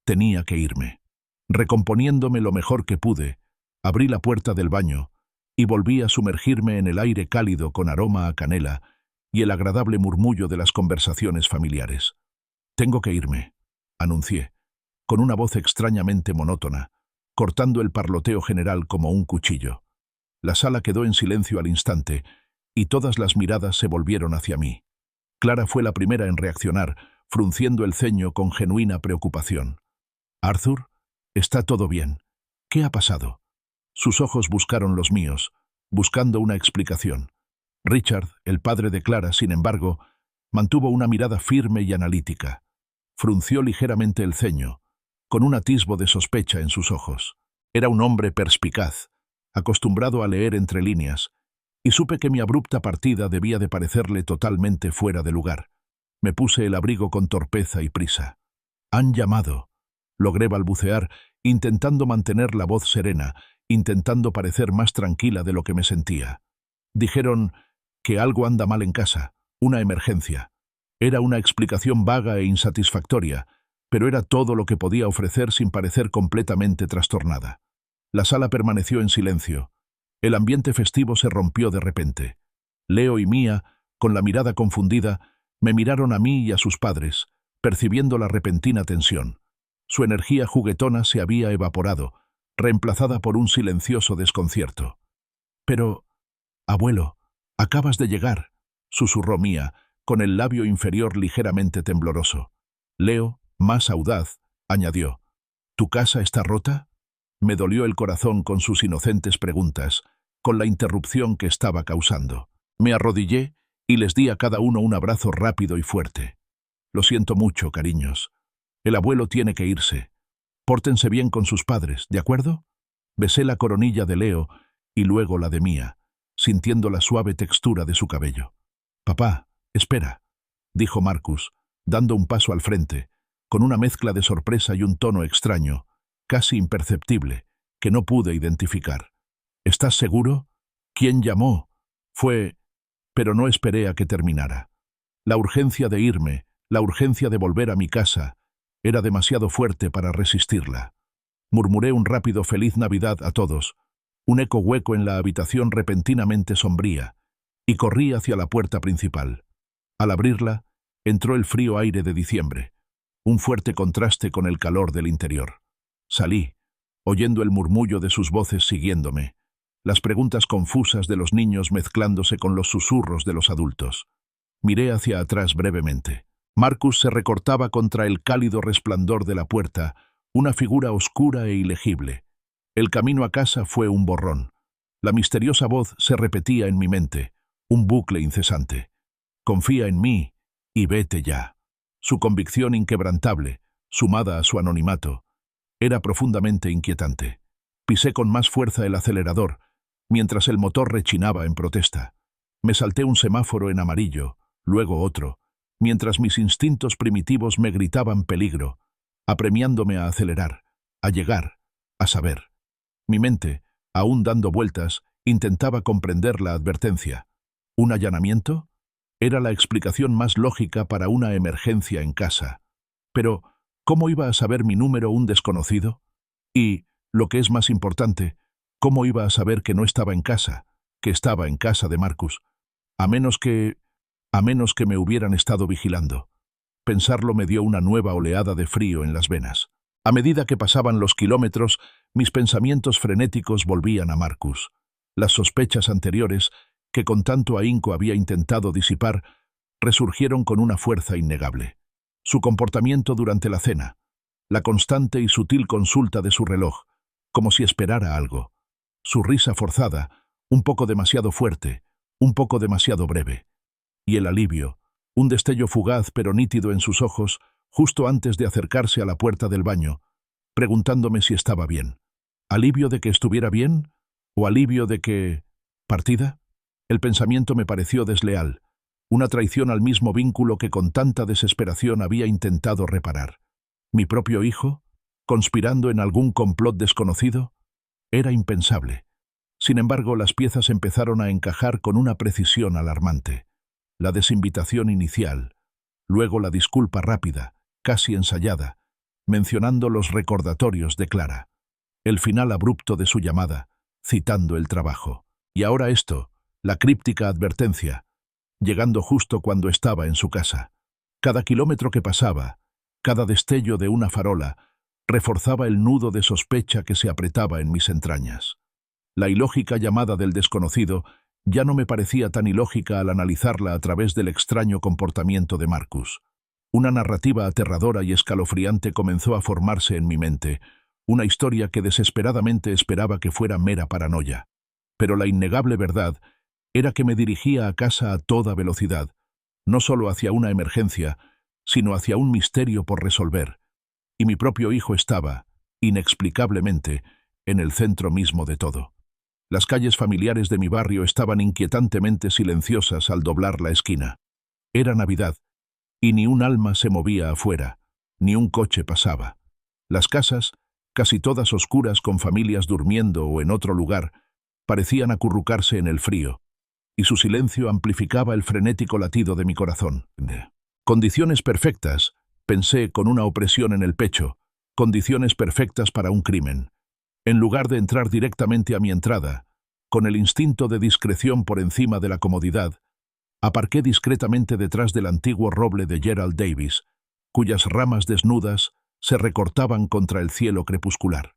Tenía que irme. Recomponiéndome lo mejor que pude, abrí la puerta del baño y volví a sumergirme en el aire cálido con aroma a canela y el agradable murmullo de las conversaciones familiares. «Tengo que irme», anuncié, con una voz extrañamente monótona, cortando el parloteo general como un cuchillo. La sala quedó en silencio al instante y todas las miradas se volvieron hacia mí. Clara fue la primera en reaccionar, frunciendo el ceño con genuina preocupación. «Arthur, ¿está todo bien? ¿Qué ha pasado?» Sus ojos buscaron los míos, buscando una explicación. Richard, el padre de Clara, sin embargo, mantuvo una mirada firme y analítica. Frunció ligeramente el ceño, con un atisbo de sospecha en sus ojos. Era un hombre perspicaz, acostumbrado a leer entre líneas, y supe que mi abrupta partida debía de parecerle totalmente fuera de lugar. Me puse el abrigo con torpeza y prisa. «Han llamado», logré balbucear, intentando mantener la voz serena, intentando parecer más tranquila de lo que me sentía. Dijeron que algo anda mal en casa, una emergencia. Era una explicación vaga e insatisfactoria, pero era todo lo que podía ofrecer sin parecer completamente trastornada. La sala permaneció en silencio. El ambiente festivo se rompió de repente. Leo y Mia, con la mirada confundida, me miraron a mí y a sus padres, percibiendo la repentina tensión. Su energía juguetona se había evaporado, reemplazada por un silencioso desconcierto. «Pero, abuelo, acabas de llegar», susurró Mia, con el labio inferior ligeramente tembloroso. Leo, más audaz, añadió: «¿Tu casa está rota?» Me dolió el corazón con sus inocentes preguntas, con la interrupción que estaba causando. Me arrodillé y les di a cada uno un abrazo rápido y fuerte. «Lo siento mucho, cariños. El abuelo tiene que irse. Pórtense bien con sus padres, ¿de acuerdo?» Besé la coronilla de Leo y luego la de Mía, sintiendo la suave textura de su cabello. «Papá, espera», dijo Marcus, dando un paso al frente, con una mezcla de sorpresa y un tono extraño, casi imperceptible, que no pude identificar. «¿Estás seguro? ¿Quién llamó?» Fue... Pero no esperé a que terminara. La urgencia de irme, la urgencia de volver a mi casa, era demasiado fuerte para resistirla. Murmuré un rápido «Feliz Navidad» a todos, un eco hueco en la habitación repentinamente sombría, y corrí hacia la puerta principal. Al abrirla, entró el frío aire de diciembre, un fuerte contraste con el calor del interior. Salí, oyendo el murmullo de sus voces siguiéndome, las preguntas confusas de los niños mezclándose con los susurros de los adultos. Miré hacia atrás brevemente. Marcus se recortaba contra el cálido resplandor de la puerta, una figura oscura e ilegible. El camino a casa fue un borrón. La misteriosa voz se repetía en mi mente, un bucle incesante. «Confía en mí y vete ya». Su convicción inquebrantable, sumada a su anonimato, era profundamente inquietante. Pisé con más fuerza el acelerador, mientras el motor rechinaba en protesta. Me salté un semáforo en amarillo, luego otro, mientras mis instintos primitivos me gritaban peligro, apremiándome a acelerar, a llegar, a saber. Mi mente, aún dando vueltas, intentaba comprender la advertencia. ¿Un allanamiento? Era la explicación más lógica para una emergencia en casa. Pero, ¿cómo iba a saber mi número un desconocido? Y, lo que es más importante, ¿cómo iba a saber que no estaba en casa, que estaba en casa de Marcus? A menos que me hubieran estado vigilando. Pensarlo me dio una nueva oleada de frío en las venas. A medida que pasaban los kilómetros, mis pensamientos frenéticos volvían a Marcus. Las sospechas anteriores, que con tanto ahínco había intentado disipar, resurgieron con una fuerza innegable. Su comportamiento durante la cena, la constante y sutil consulta de su reloj, como si esperara algo. Su risa forzada, un poco demasiado fuerte, un poco demasiado breve. Y el alivio, un destello fugaz pero nítido en sus ojos, justo antes de acercarse a la puerta del baño, preguntándome si estaba bien. ¿Alivio de que estuviera bien? ¿O alivio de que... ¿partida? El pensamiento me pareció desleal, una traición al mismo vínculo que con tanta desesperación había intentado reparar. ¿Mi propio hijo? ¿Conspirando en algún complot desconocido? Era impensable. Sin embargo, las piezas empezaron a encajar con una precisión alarmante. La desinvitación inicial, luego la disculpa rápida, casi ensayada, mencionando los recordatorios de Clara, el final abrupto de su llamada, citando el trabajo. Y ahora esto, la críptica advertencia, llegando justo cuando estaba en su casa. Cada kilómetro que pasaba, cada destello de una farola, reforzaba el nudo de sospecha que se apretaba en mis entrañas. La ilógica llamada del desconocido ya no me parecía tan ilógica al analizarla a través del extraño comportamiento de Marcus. Una narrativa aterradora y escalofriante comenzó a formarse en mi mente, una historia que desesperadamente esperaba que fuera mera paranoia. Pero la innegable verdad era que me dirigía a casa a toda velocidad, no solo hacia una emergencia, sino hacia un misterio por resolver, y mi propio hijo estaba, inexplicablemente, en el centro mismo de todo. Las calles familiares de mi barrio estaban inquietantemente silenciosas al doblar la esquina. Era Navidad, y ni un alma se movía afuera, ni un coche pasaba. Las casas, casi todas oscuras con familias durmiendo o en otro lugar, parecían acurrucarse en el frío, y su silencio amplificaba el frenético latido de mi corazón. Condiciones perfectas, pensé con una opresión en el pecho, condiciones perfectas para un crimen. En lugar de entrar directamente a mi entrada, con el instinto de discreción por encima de la comodidad, aparqué discretamente detrás del antiguo roble de Gerald Davis, cuyas ramas desnudas se recortaban contra el cielo crepuscular.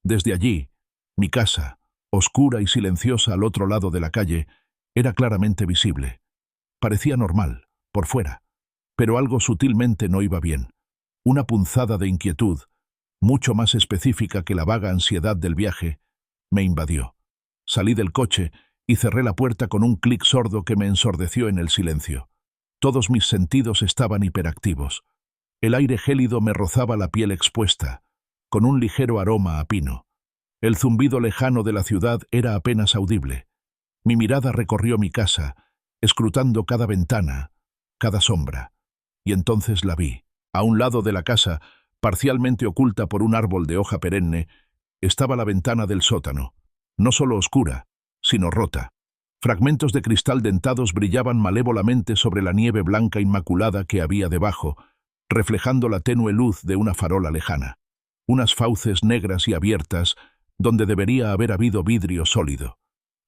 Desde allí, mi casa, oscura y silenciosa al otro lado de la calle, era claramente visible. Parecía normal, por fuera, pero algo sutilmente no iba bien. Una punzada de inquietud, mucho más específica que la vaga ansiedad del viaje, me invadió. Salí del coche y cerré la puerta con un clic sordo que me ensordeció en el silencio. Todos mis sentidos estaban hiperactivos. El aire gélido me rozaba la piel expuesta, con un ligero aroma a pino. El zumbido lejano de la ciudad era apenas audible. Mi mirada recorrió mi casa, escrutando cada ventana, cada sombra. Y entonces la vi. A un lado de la casa, parcialmente oculta por un árbol de hoja perenne, estaba la ventana del sótano, no solo oscura, sino rota. Fragmentos de cristal dentados brillaban malévolamente sobre la nieve blanca inmaculada que había debajo, reflejando la tenue luz de una farola lejana. Unas fauces negras y abiertas, donde debería haber habido vidrio sólido.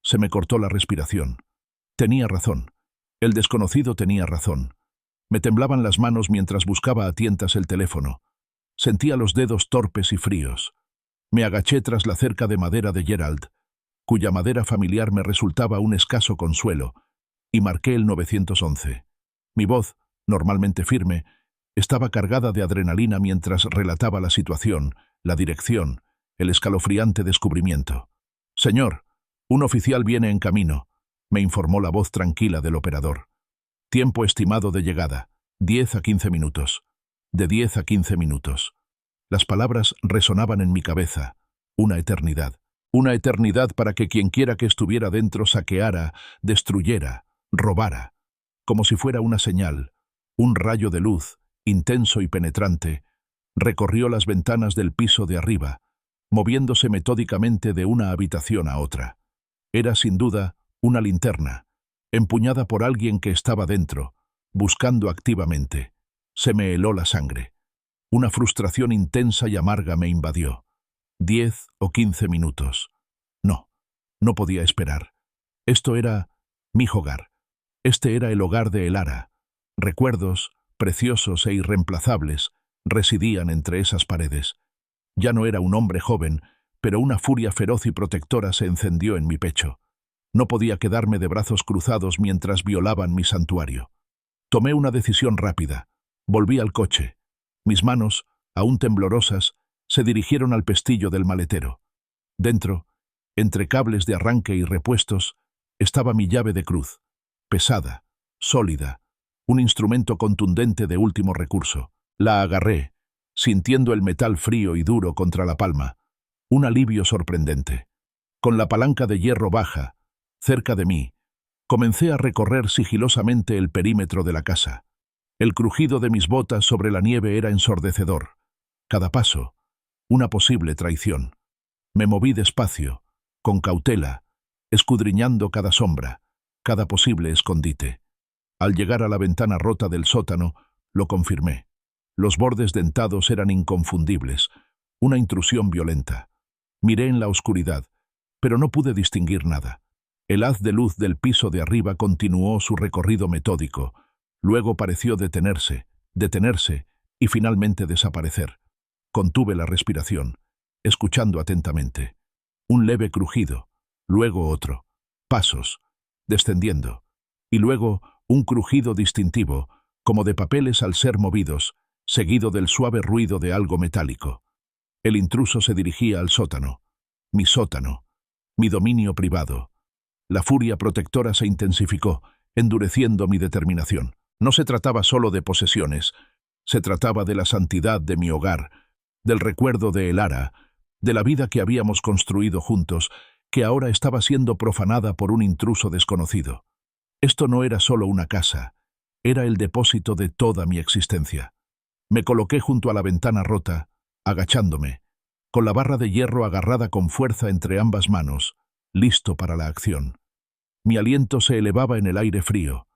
Se me cortó la respiración. Tenía razón. El desconocido tenía razón. Me temblaban las manos mientras buscaba a tientas el teléfono. Sentía los dedos torpes y fríos. Me agaché tras la cerca de madera de Gerald, cuya madera familiar me resultaba un escaso consuelo, y marqué el 911. Mi voz, normalmente firme, estaba cargada de adrenalina mientras relataba la situación, la dirección, el escalofriante descubrimiento. «Señor, un oficial viene en camino», me informó la voz tranquila del operador. «Tiempo estimado de llegada, 10 a 15 minutos. De 10 a 15 minutos». Las palabras resonaban en mi cabeza. Una eternidad. Una eternidad para que quienquiera que estuviera dentro saqueara, destruyera, robara. Como si fuera una señal, un rayo de luz, intenso y penetrante, recorrió las ventanas del piso de arriba, moviéndose metódicamente de una habitación a otra. Era sin duda una linterna, empuñada por alguien que estaba dentro, buscando activamente. Se me heló la sangre. Una frustración intensa y amarga me invadió. 10 o 15 minutos. No, no podía esperar. Esto era mi hogar. Este era el hogar de Elara. Recuerdos, preciosos e irreemplazables, residían entre esas paredes. Ya no era un hombre joven, pero una furia feroz y protectora se encendió en mi pecho. No podía quedarme de brazos cruzados mientras violaban mi santuario. Tomé una decisión rápida. Volví al coche. Mis manos, aún temblorosas, se dirigieron al pestillo del maletero. Dentro, entre cables de arranque y repuestos, estaba mi llave de cruz, pesada, sólida, un instrumento contundente de último recurso. La agarré, sintiendo el metal frío y duro contra la palma, un alivio sorprendente. Con la palanca de hierro baja, cerca de mí, comencé a recorrer sigilosamente el perímetro de la casa. El crujido de mis botas sobre la nieve era ensordecedor. Cada paso, una posible traición. Me moví despacio, con cautela, escudriñando cada sombra, cada posible escondite. Al llegar a la ventana rota del sótano, lo confirmé. Los bordes dentados eran inconfundibles, una intrusión violenta. Miré en la oscuridad, pero no pude distinguir nada. El haz de luz del piso de arriba continuó su recorrido metódico. Luego pareció detenerse y finalmente desaparecer. Contuve la respiración, escuchando atentamente. Un leve crujido, luego otro, pasos, descendiendo, y luego un crujido distintivo, como de papeles al ser movidos, seguido del suave ruido de algo metálico. El intruso se dirigía al sótano, mi dominio privado. La furia protectora se intensificó, endureciendo mi determinación. No se trataba solo de posesiones, se trataba de la santidad de mi hogar, del recuerdo de Elara, de la vida que habíamos construido juntos, que ahora estaba siendo profanada por un intruso desconocido. Esto no era solo una casa, era el depósito de toda mi existencia. Me coloqué junto a la ventana rota, agachándome, con la barra de hierro agarrada con fuerza entre ambas manos, listo para la acción. Mi aliento se elevaba en el aire frío.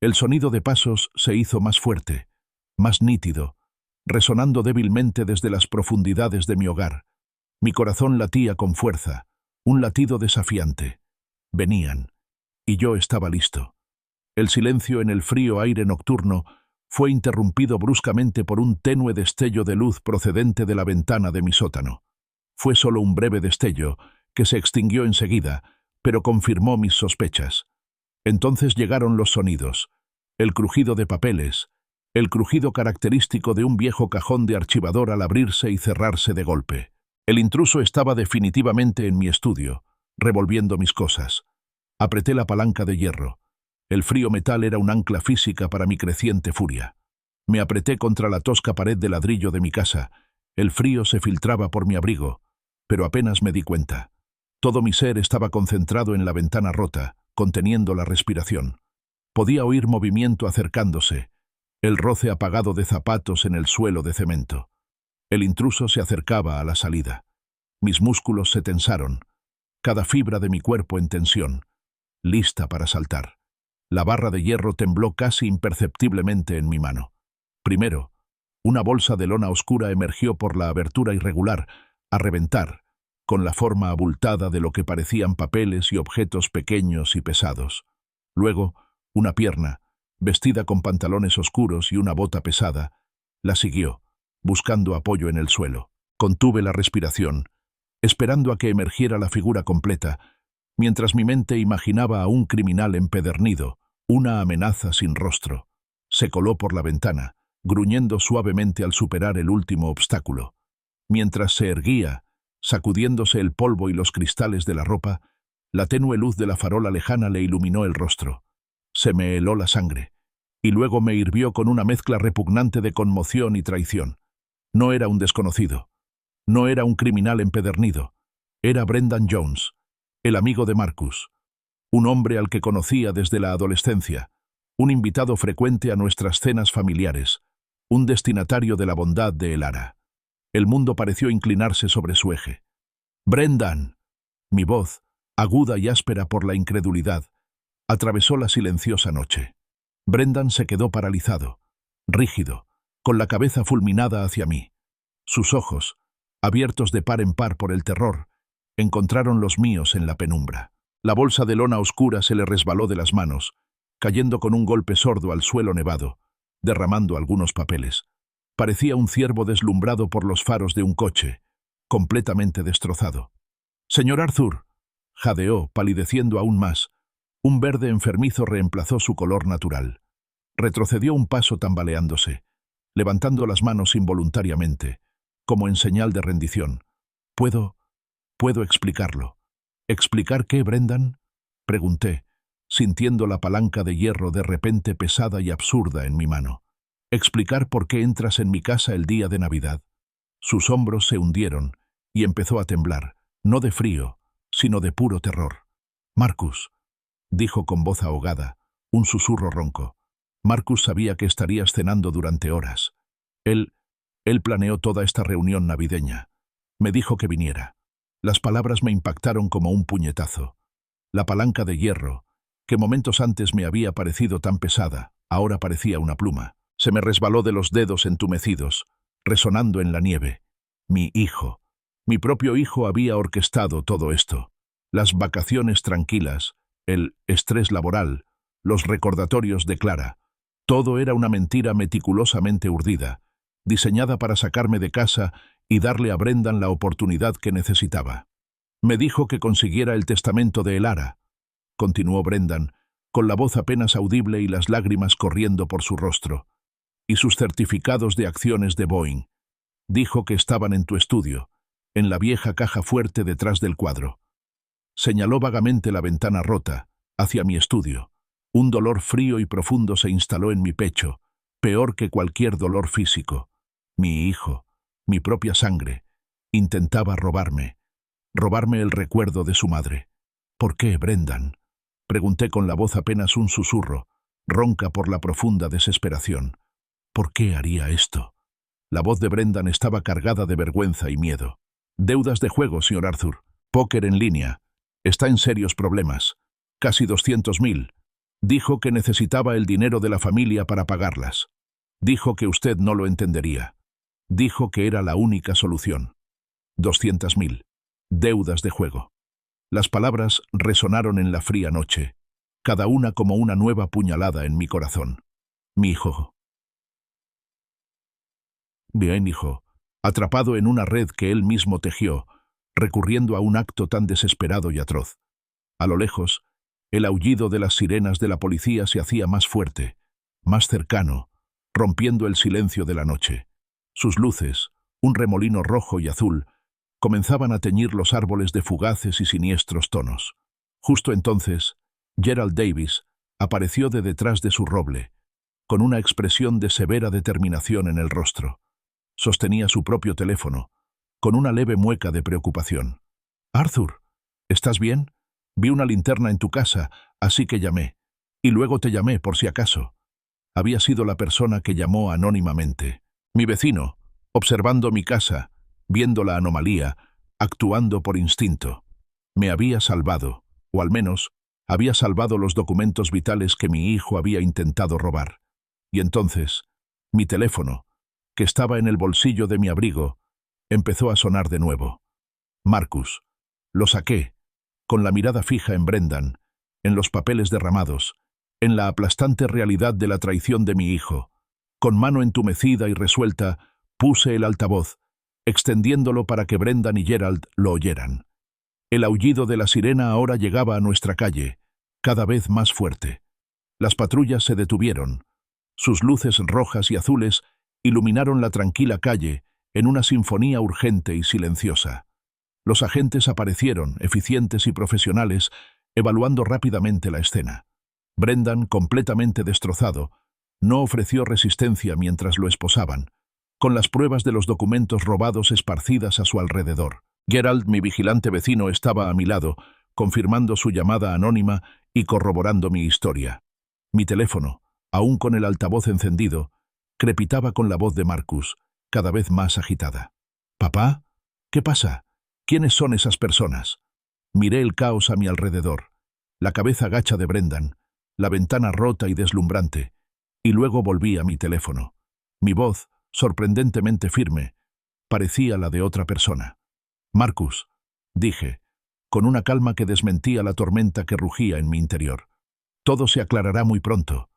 El sonido de pasos se hizo más fuerte, más nítido, resonando débilmente desde las profundidades de mi hogar. Mi corazón latía con fuerza, un latido desafiante. Venían, y yo estaba listo. El silencio en el frío aire nocturno fue interrumpido bruscamente por un tenue destello de luz procedente de la ventana de mi sótano. Fue solo un breve destello, que se extinguió enseguida, pero confirmó mis sospechas. Entonces llegaron los sonidos, el crujido de papeles, el crujido característico de un viejo cajón de archivador al abrirse y cerrarse de golpe. El intruso estaba definitivamente en mi estudio, revolviendo mis cosas. Apreté la palanca de hierro. El frío metal era un ancla física para mi creciente furia. Me apreté contra la tosca pared de ladrillo de mi casa. El frío se filtraba por mi abrigo. pero apenas me di cuenta. Todo mi ser estaba concentrado en la ventana rota, conteniendo la respiración. Podía oír movimiento acercándose, el roce apagado de zapatos en el suelo de cemento. El intruso se acercaba a la salida. Mis músculos se tensaron, cada fibra de mi cuerpo en tensión, lista para saltar. La barra de hierro tembló casi imperceptiblemente en mi mano. Primero, una bolsa de lona oscura emergió por la abertura irregular, a reventar, con la forma abultada de lo que parecían papeles y objetos pequeños y pesados. Luego, una pierna, vestida con pantalones oscuros y una bota pesada, la siguió, buscando apoyo en el suelo. Contuve la respiración, esperando a que emergiera la figura completa, mientras mi mente imaginaba a un criminal empedernido, una amenaza sin rostro. Se coló por la ventana, gruñendo suavemente al superar el último obstáculo. Mientras se erguía, sacudiéndose el polvo y los cristales de la ropa, la tenue luz de la farola lejana le iluminó el rostro. Se me heló la sangre, y luego me hirvió con una mezcla repugnante de conmoción y traición. No era un desconocido. No era un criminal empedernido. Era Brendan Jones, el amigo de Marcus. Un hombre al que conocía desde la adolescencia, un invitado frecuente a nuestras cenas familiares, un destinatario de la bondad de Elara. El mundo pareció inclinarse sobre su eje. «¡Brendan!». Mi voz, aguda y áspera por la incredulidad, atravesó la silenciosa noche. Brendan se quedó paralizado, rígido, con la cabeza fulminada hacia mí. Sus ojos, abiertos de par en par por el terror, encontraron los míos en la penumbra. La bolsa de lona oscura se le resbaló de las manos, cayendo con un golpe sordo al suelo nevado, derramando algunos papeles. Parecía un ciervo deslumbrado por los faros de un coche, completamente destrozado. «Señor Arthur», jadeó, palideciendo aún más. Un verde enfermizo reemplazó su color natural. Retrocedió un paso tambaleándose, levantando las manos involuntariamente, como en señal de rendición. «¿Puedo explicarlo?» «¿Explicar qué, Brendan?», pregunté, sintiendo la palanca de hierro de repente pesada y absurda en mi mano. «¿Explicar por qué entras en mi casa el día de Navidad?». Sus hombros se hundieron y empezó a temblar, no de frío, sino de puro terror. «Marcus», dijo con voz ahogada, un susurro ronco. Marcus sabía que estarías cenando durante horas. Él planeó toda esta reunión navideña. Me dijo que viniera. Las palabras me impactaron como un puñetazo. La palanca de hierro, que momentos antes me había parecido tan pesada, ahora parecía una pluma. Se me resbaló de los dedos entumecidos, resonando en la nieve. Mi hijo, mi propio hijo había orquestado todo esto. Las vacaciones tranquilas, el estrés laboral, los recordatorios de Clara. Todo era una mentira meticulosamente urdida, diseñada para sacarme de casa y darle a Brendan la oportunidad que necesitaba. «Me dijo que consiguiera el testamento de Elara», continuó Brendan, con la voz apenas audible y las lágrimas corriendo por su rostro, «y sus certificados de acciones de Boeing. Dijo que estaban en tu estudio, en la vieja caja fuerte detrás del cuadro». Señaló vagamente la ventana rota, hacia mi estudio. Un dolor frío y profundo se instaló en mi pecho, peor que cualquier dolor físico. Mi hijo, mi propia sangre, intentaba robarme el recuerdo de su madre. «¿Por qué, Brendan?», pregunté con la voz apenas un susurro, ronca por la profunda desesperación. «¿Por qué haría esto?». La voz de Brendan estaba cargada de vergüenza y miedo. «Deudas de juego, señor Arthur. Póker en línea. Está en serios problemas. Casi 200.000. Dijo que necesitaba el dinero de la familia para pagarlas. Dijo que usted no lo entendería. Dijo que era la única solución. 200.000. Deudas de juego». Las palabras resonaron en la fría noche, cada una como una nueva puñalada en mi corazón. «Mi hijo». Bien, hijo, atrapado en una red que él mismo tejió, recurriendo a un acto tan desesperado y atroz. A lo lejos, el aullido de las sirenas de la policía se hacía más fuerte, más cercano, rompiendo el silencio de la noche. Sus luces, un remolino rojo y azul, comenzaban a teñir los árboles de fugaces y siniestros tonos. Justo entonces, Gerald Davis apareció de detrás de su roble, con una expresión de severa determinación en el rostro. Sostenía su propio teléfono, con una leve mueca de preocupación. «Arthur, ¿estás bien? Vi una linterna en tu casa, así que llamé. Y luego te llamé por si acaso». Había sido la persona que llamó anónimamente. Mi vecino, observando mi casa, viendo la anomalía, actuando por instinto. Me había salvado, o al menos, había salvado los documentos vitales que mi hijo había intentado robar. Y entonces, mi teléfono, que estaba en el bolsillo de mi abrigo, empezó a sonar de nuevo. Marcus. Lo saqué, con la mirada fija en Brendan, en los papeles derramados, en la aplastante realidad de la traición de mi hijo. Con mano entumecida y resuelta, puse el altavoz, extendiéndolo para que Brendan y Gerald lo oyeran. El aullido de la sirena ahora llegaba a nuestra calle, cada vez más fuerte. Las patrullas se detuvieron. Sus luces rojas y azules iluminaron la tranquila calle en una sinfonía urgente y silenciosa. Los agentes aparecieron, eficientes y profesionales, evaluando rápidamente la escena. Brendan, completamente destrozado, no ofreció resistencia mientras lo esposaban, con las pruebas de los documentos robados esparcidas a su alrededor. Gerald, mi vigilante vecino, estaba a mi lado, confirmando su llamada anónima y corroborando mi historia. Mi teléfono, aún con el altavoz encendido, crepitaba con la voz de Marcus, cada vez más agitada. «¿Papá? ¿Qué pasa? ¿Quiénes son esas personas?» Miré el caos a mi alrededor, la cabeza gacha de Brendan, la ventana rota y deslumbrante, y luego volví a mi teléfono. Mi voz, sorprendentemente firme, parecía la de otra persona. «Marcus», dije, con una calma que desmentía la tormenta que rugía en mi interior. «Todo se aclarará muy pronto.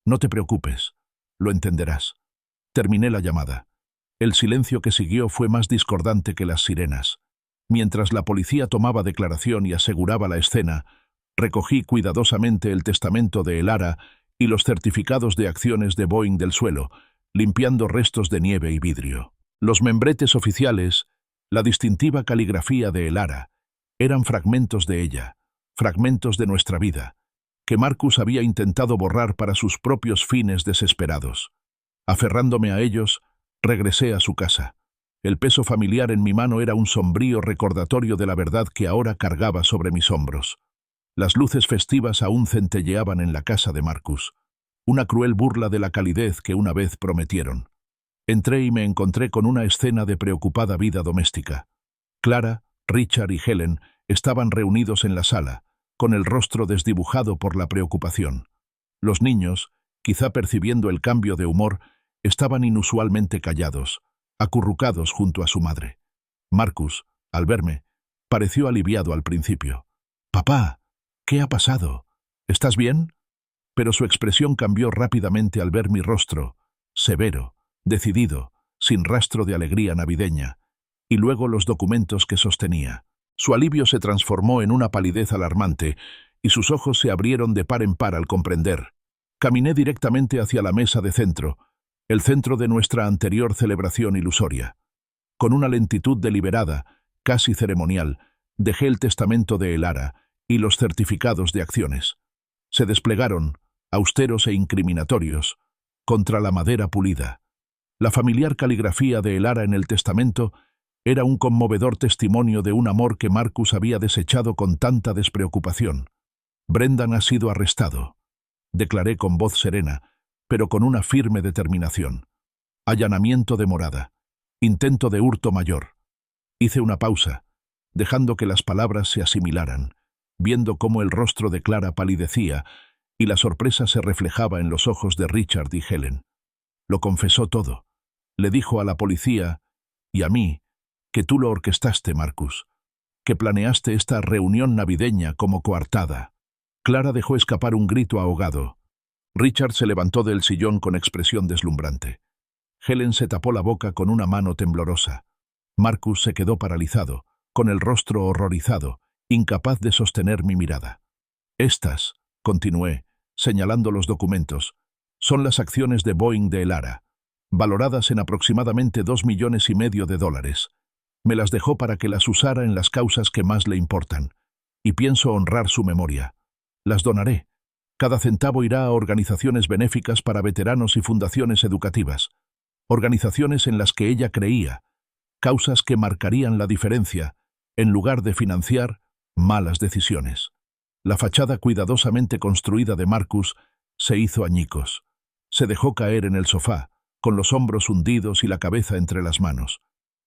No te preocupes. Lo entenderás». Terminé la llamada. El silencio que siguió fue más discordante que las sirenas. Mientras la policía tomaba declaración y aseguraba la escena, recogí cuidadosamente el testamento de Elara y los certificados de acciones de Boeing del suelo, limpiando restos de nieve y vidrio. Los membretes oficiales, la distintiva caligrafía de Elara, eran fragmentos de ella, fragmentos de nuestra vida, que Marcus había intentado borrar para sus propios fines desesperados. Aferrándome a ellos, regresé a su casa. El peso familiar en mi mano era un sombrío recordatorio de la verdad que ahora cargaba sobre mis hombros. Las luces festivas aún centelleaban en la casa de Marcus, una cruel burla de la calidez que una vez prometieron. Entré y me encontré con una escena de preocupada vida doméstica. Clara, Richard y Helen estaban reunidos en la sala, con el rostro desdibujado por la preocupación. Los niños, quizá percibiendo el cambio de humor, estaban inusualmente callados, acurrucados junto a su madre. Marcus, al verme, pareció aliviado al principio. «Papá, ¿qué ha pasado? ¿Estás bien?» Pero su expresión cambió rápidamente al ver mi rostro, severo, decidido, sin rastro de alegría navideña, y luego los documentos que sostenía. Su alivio se transformó en una palidez alarmante, y sus ojos se abrieron de par en par al comprender. Caminé directamente hacia la mesa de centro, el centro de nuestra anterior celebración ilusoria. Con una lentitud deliberada, casi ceremonial, dejé el testamento de Elara y los certificados de acciones. Se desplegaron, austeros e incriminatorios, contra la madera pulida. La familiar caligrafía de Elara en el testamento era un conmovedor testimonio de un amor que Marcus había desechado con tanta despreocupación. «Brendan ha sido arrestado», declaré con voz serena, pero con una firme determinación. «Allanamiento de morada. Intento de hurto mayor». Hice una pausa, dejando que las palabras se asimilaran, viendo cómo el rostro de Clara palidecía y la sorpresa se reflejaba en los ojos de Richard y Helen. Lo confesó todo. Le dijo a la policía, y a mí, que tú lo orquestaste, Marcus, que planeaste esta reunión navideña como coartada. Clara dejó escapar un grito ahogado. Richard se levantó del sillón con expresión deslumbrante. Helen se tapó la boca con una mano temblorosa. Marcus se quedó paralizado, con el rostro horrorizado, incapaz de sostener mi mirada. «Estas», continué, señalando los documentos, «son las acciones de Boeing de Elara, valoradas en aproximadamente $2,5 millones. Me las dejó para que las usara en las causas que más le importan, y pienso honrar su memoria. Las donaré. Cada centavo irá a organizaciones benéficas para veteranos y fundaciones educativas, organizaciones en las que ella creía, causas que marcarían la diferencia, en lugar de financiar malas decisiones. La fachada cuidadosamente construida de Marcus se hizo añicos. Se dejó caer en el sofá, con los hombros hundidos y la cabeza entre las manos.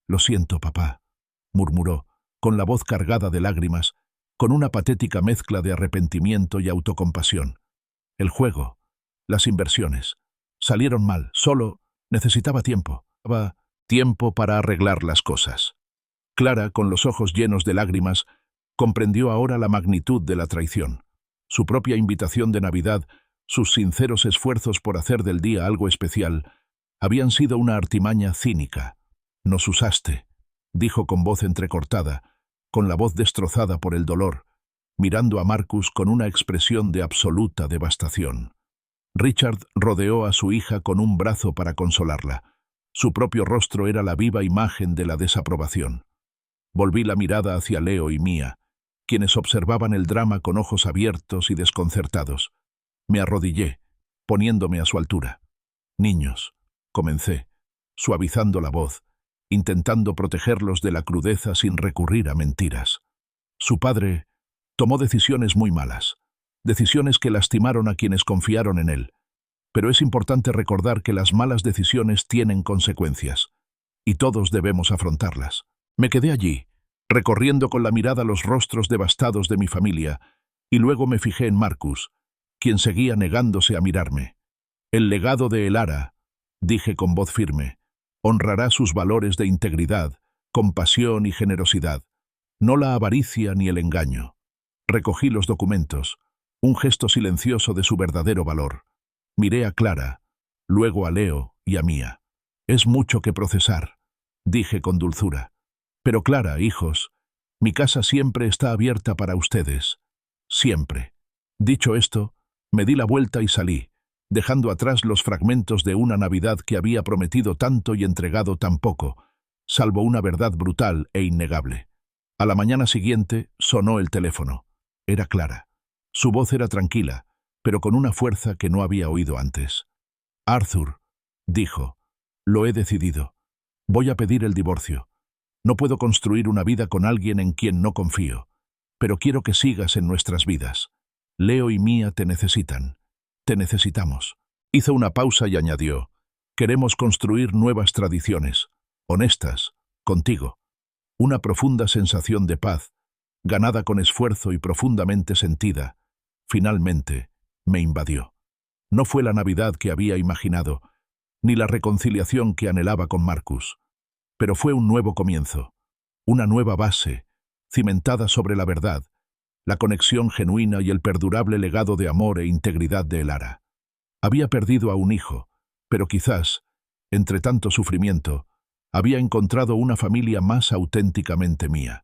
«Lo siento, papá», murmuró, con la voz cargada de lágrimas, con una patética mezcla de arrepentimiento y autocompasión. El juego, las inversiones, salieron mal, solo necesitaba tiempo. Tiempo para arreglar las cosas. Clara, con los ojos llenos de lágrimas, comprendió ahora la magnitud de la traición. Su propia invitación de Navidad, sus sinceros esfuerzos por hacer del día algo especial, habían sido una artimaña cínica. «Nos usaste», dijo con voz entrecortada, con la voz destrozada por el dolor, mirando a Marcus con una expresión de absoluta devastación. Richard rodeó a su hija con un brazo para consolarla. Su propio rostro era la viva imagen de la desaprobación. Volví la mirada hacia Leo y Mia, quienes observaban el drama con ojos abiertos y desconcertados. Me arrodillé, poniéndome a su altura. «Niños», comencé, suavizando la voz, intentando protegerlos de la crudeza sin recurrir a mentiras. Su padre tomó decisiones muy malas, decisiones que lastimaron a quienes confiaron en él. Pero es importante recordar que las malas decisiones tienen consecuencias, y todos debemos afrontarlas. Me quedé allí, recorriendo con la mirada los rostros devastados de mi familia, y luego me fijé en Marcus, quien seguía negándose a mirarme. «El legado de Elara», dije con voz firme, «honrará sus valores de integridad, compasión y generosidad, no la avaricia ni el engaño». Recogí los documentos, un gesto silencioso de su verdadero valor. Miré a Clara, luego a Leo y a Mia. «Es mucho que procesar», dije con dulzura. «Pero Clara, hijos, mi casa siempre está abierta para ustedes. Siempre». Dicho esto, me di la vuelta y salí, dejando atrás los fragmentos de una Navidad que había prometido tanto y entregado tan poco, salvo una verdad brutal e innegable. A la mañana siguiente sonó el teléfono. Era Clara. Su voz era tranquila, pero con una fuerza que no había oído antes. «Arthur», dijo, «lo he decidido. Voy a pedir el divorcio. No puedo construir una vida con alguien en quien no confío, pero quiero que sigas en nuestras vidas. Leo y Mia te necesitan. Te necesitamos». Hizo una pausa y añadió, «Queremos construir nuevas tradiciones, honestas, contigo». Una profunda sensación de paz, ganada con esfuerzo y profundamente sentida, finalmente me invadió. No fue la Navidad que había imaginado, ni la reconciliación que anhelaba con Marcus, pero fue un nuevo comienzo, una nueva base, cimentada sobre la verdad, la conexión genuina y el perdurable legado de amor e integridad de Elara. Había perdido a un hijo, pero quizás, entre tanto sufrimiento, había encontrado una familia más auténticamente mía.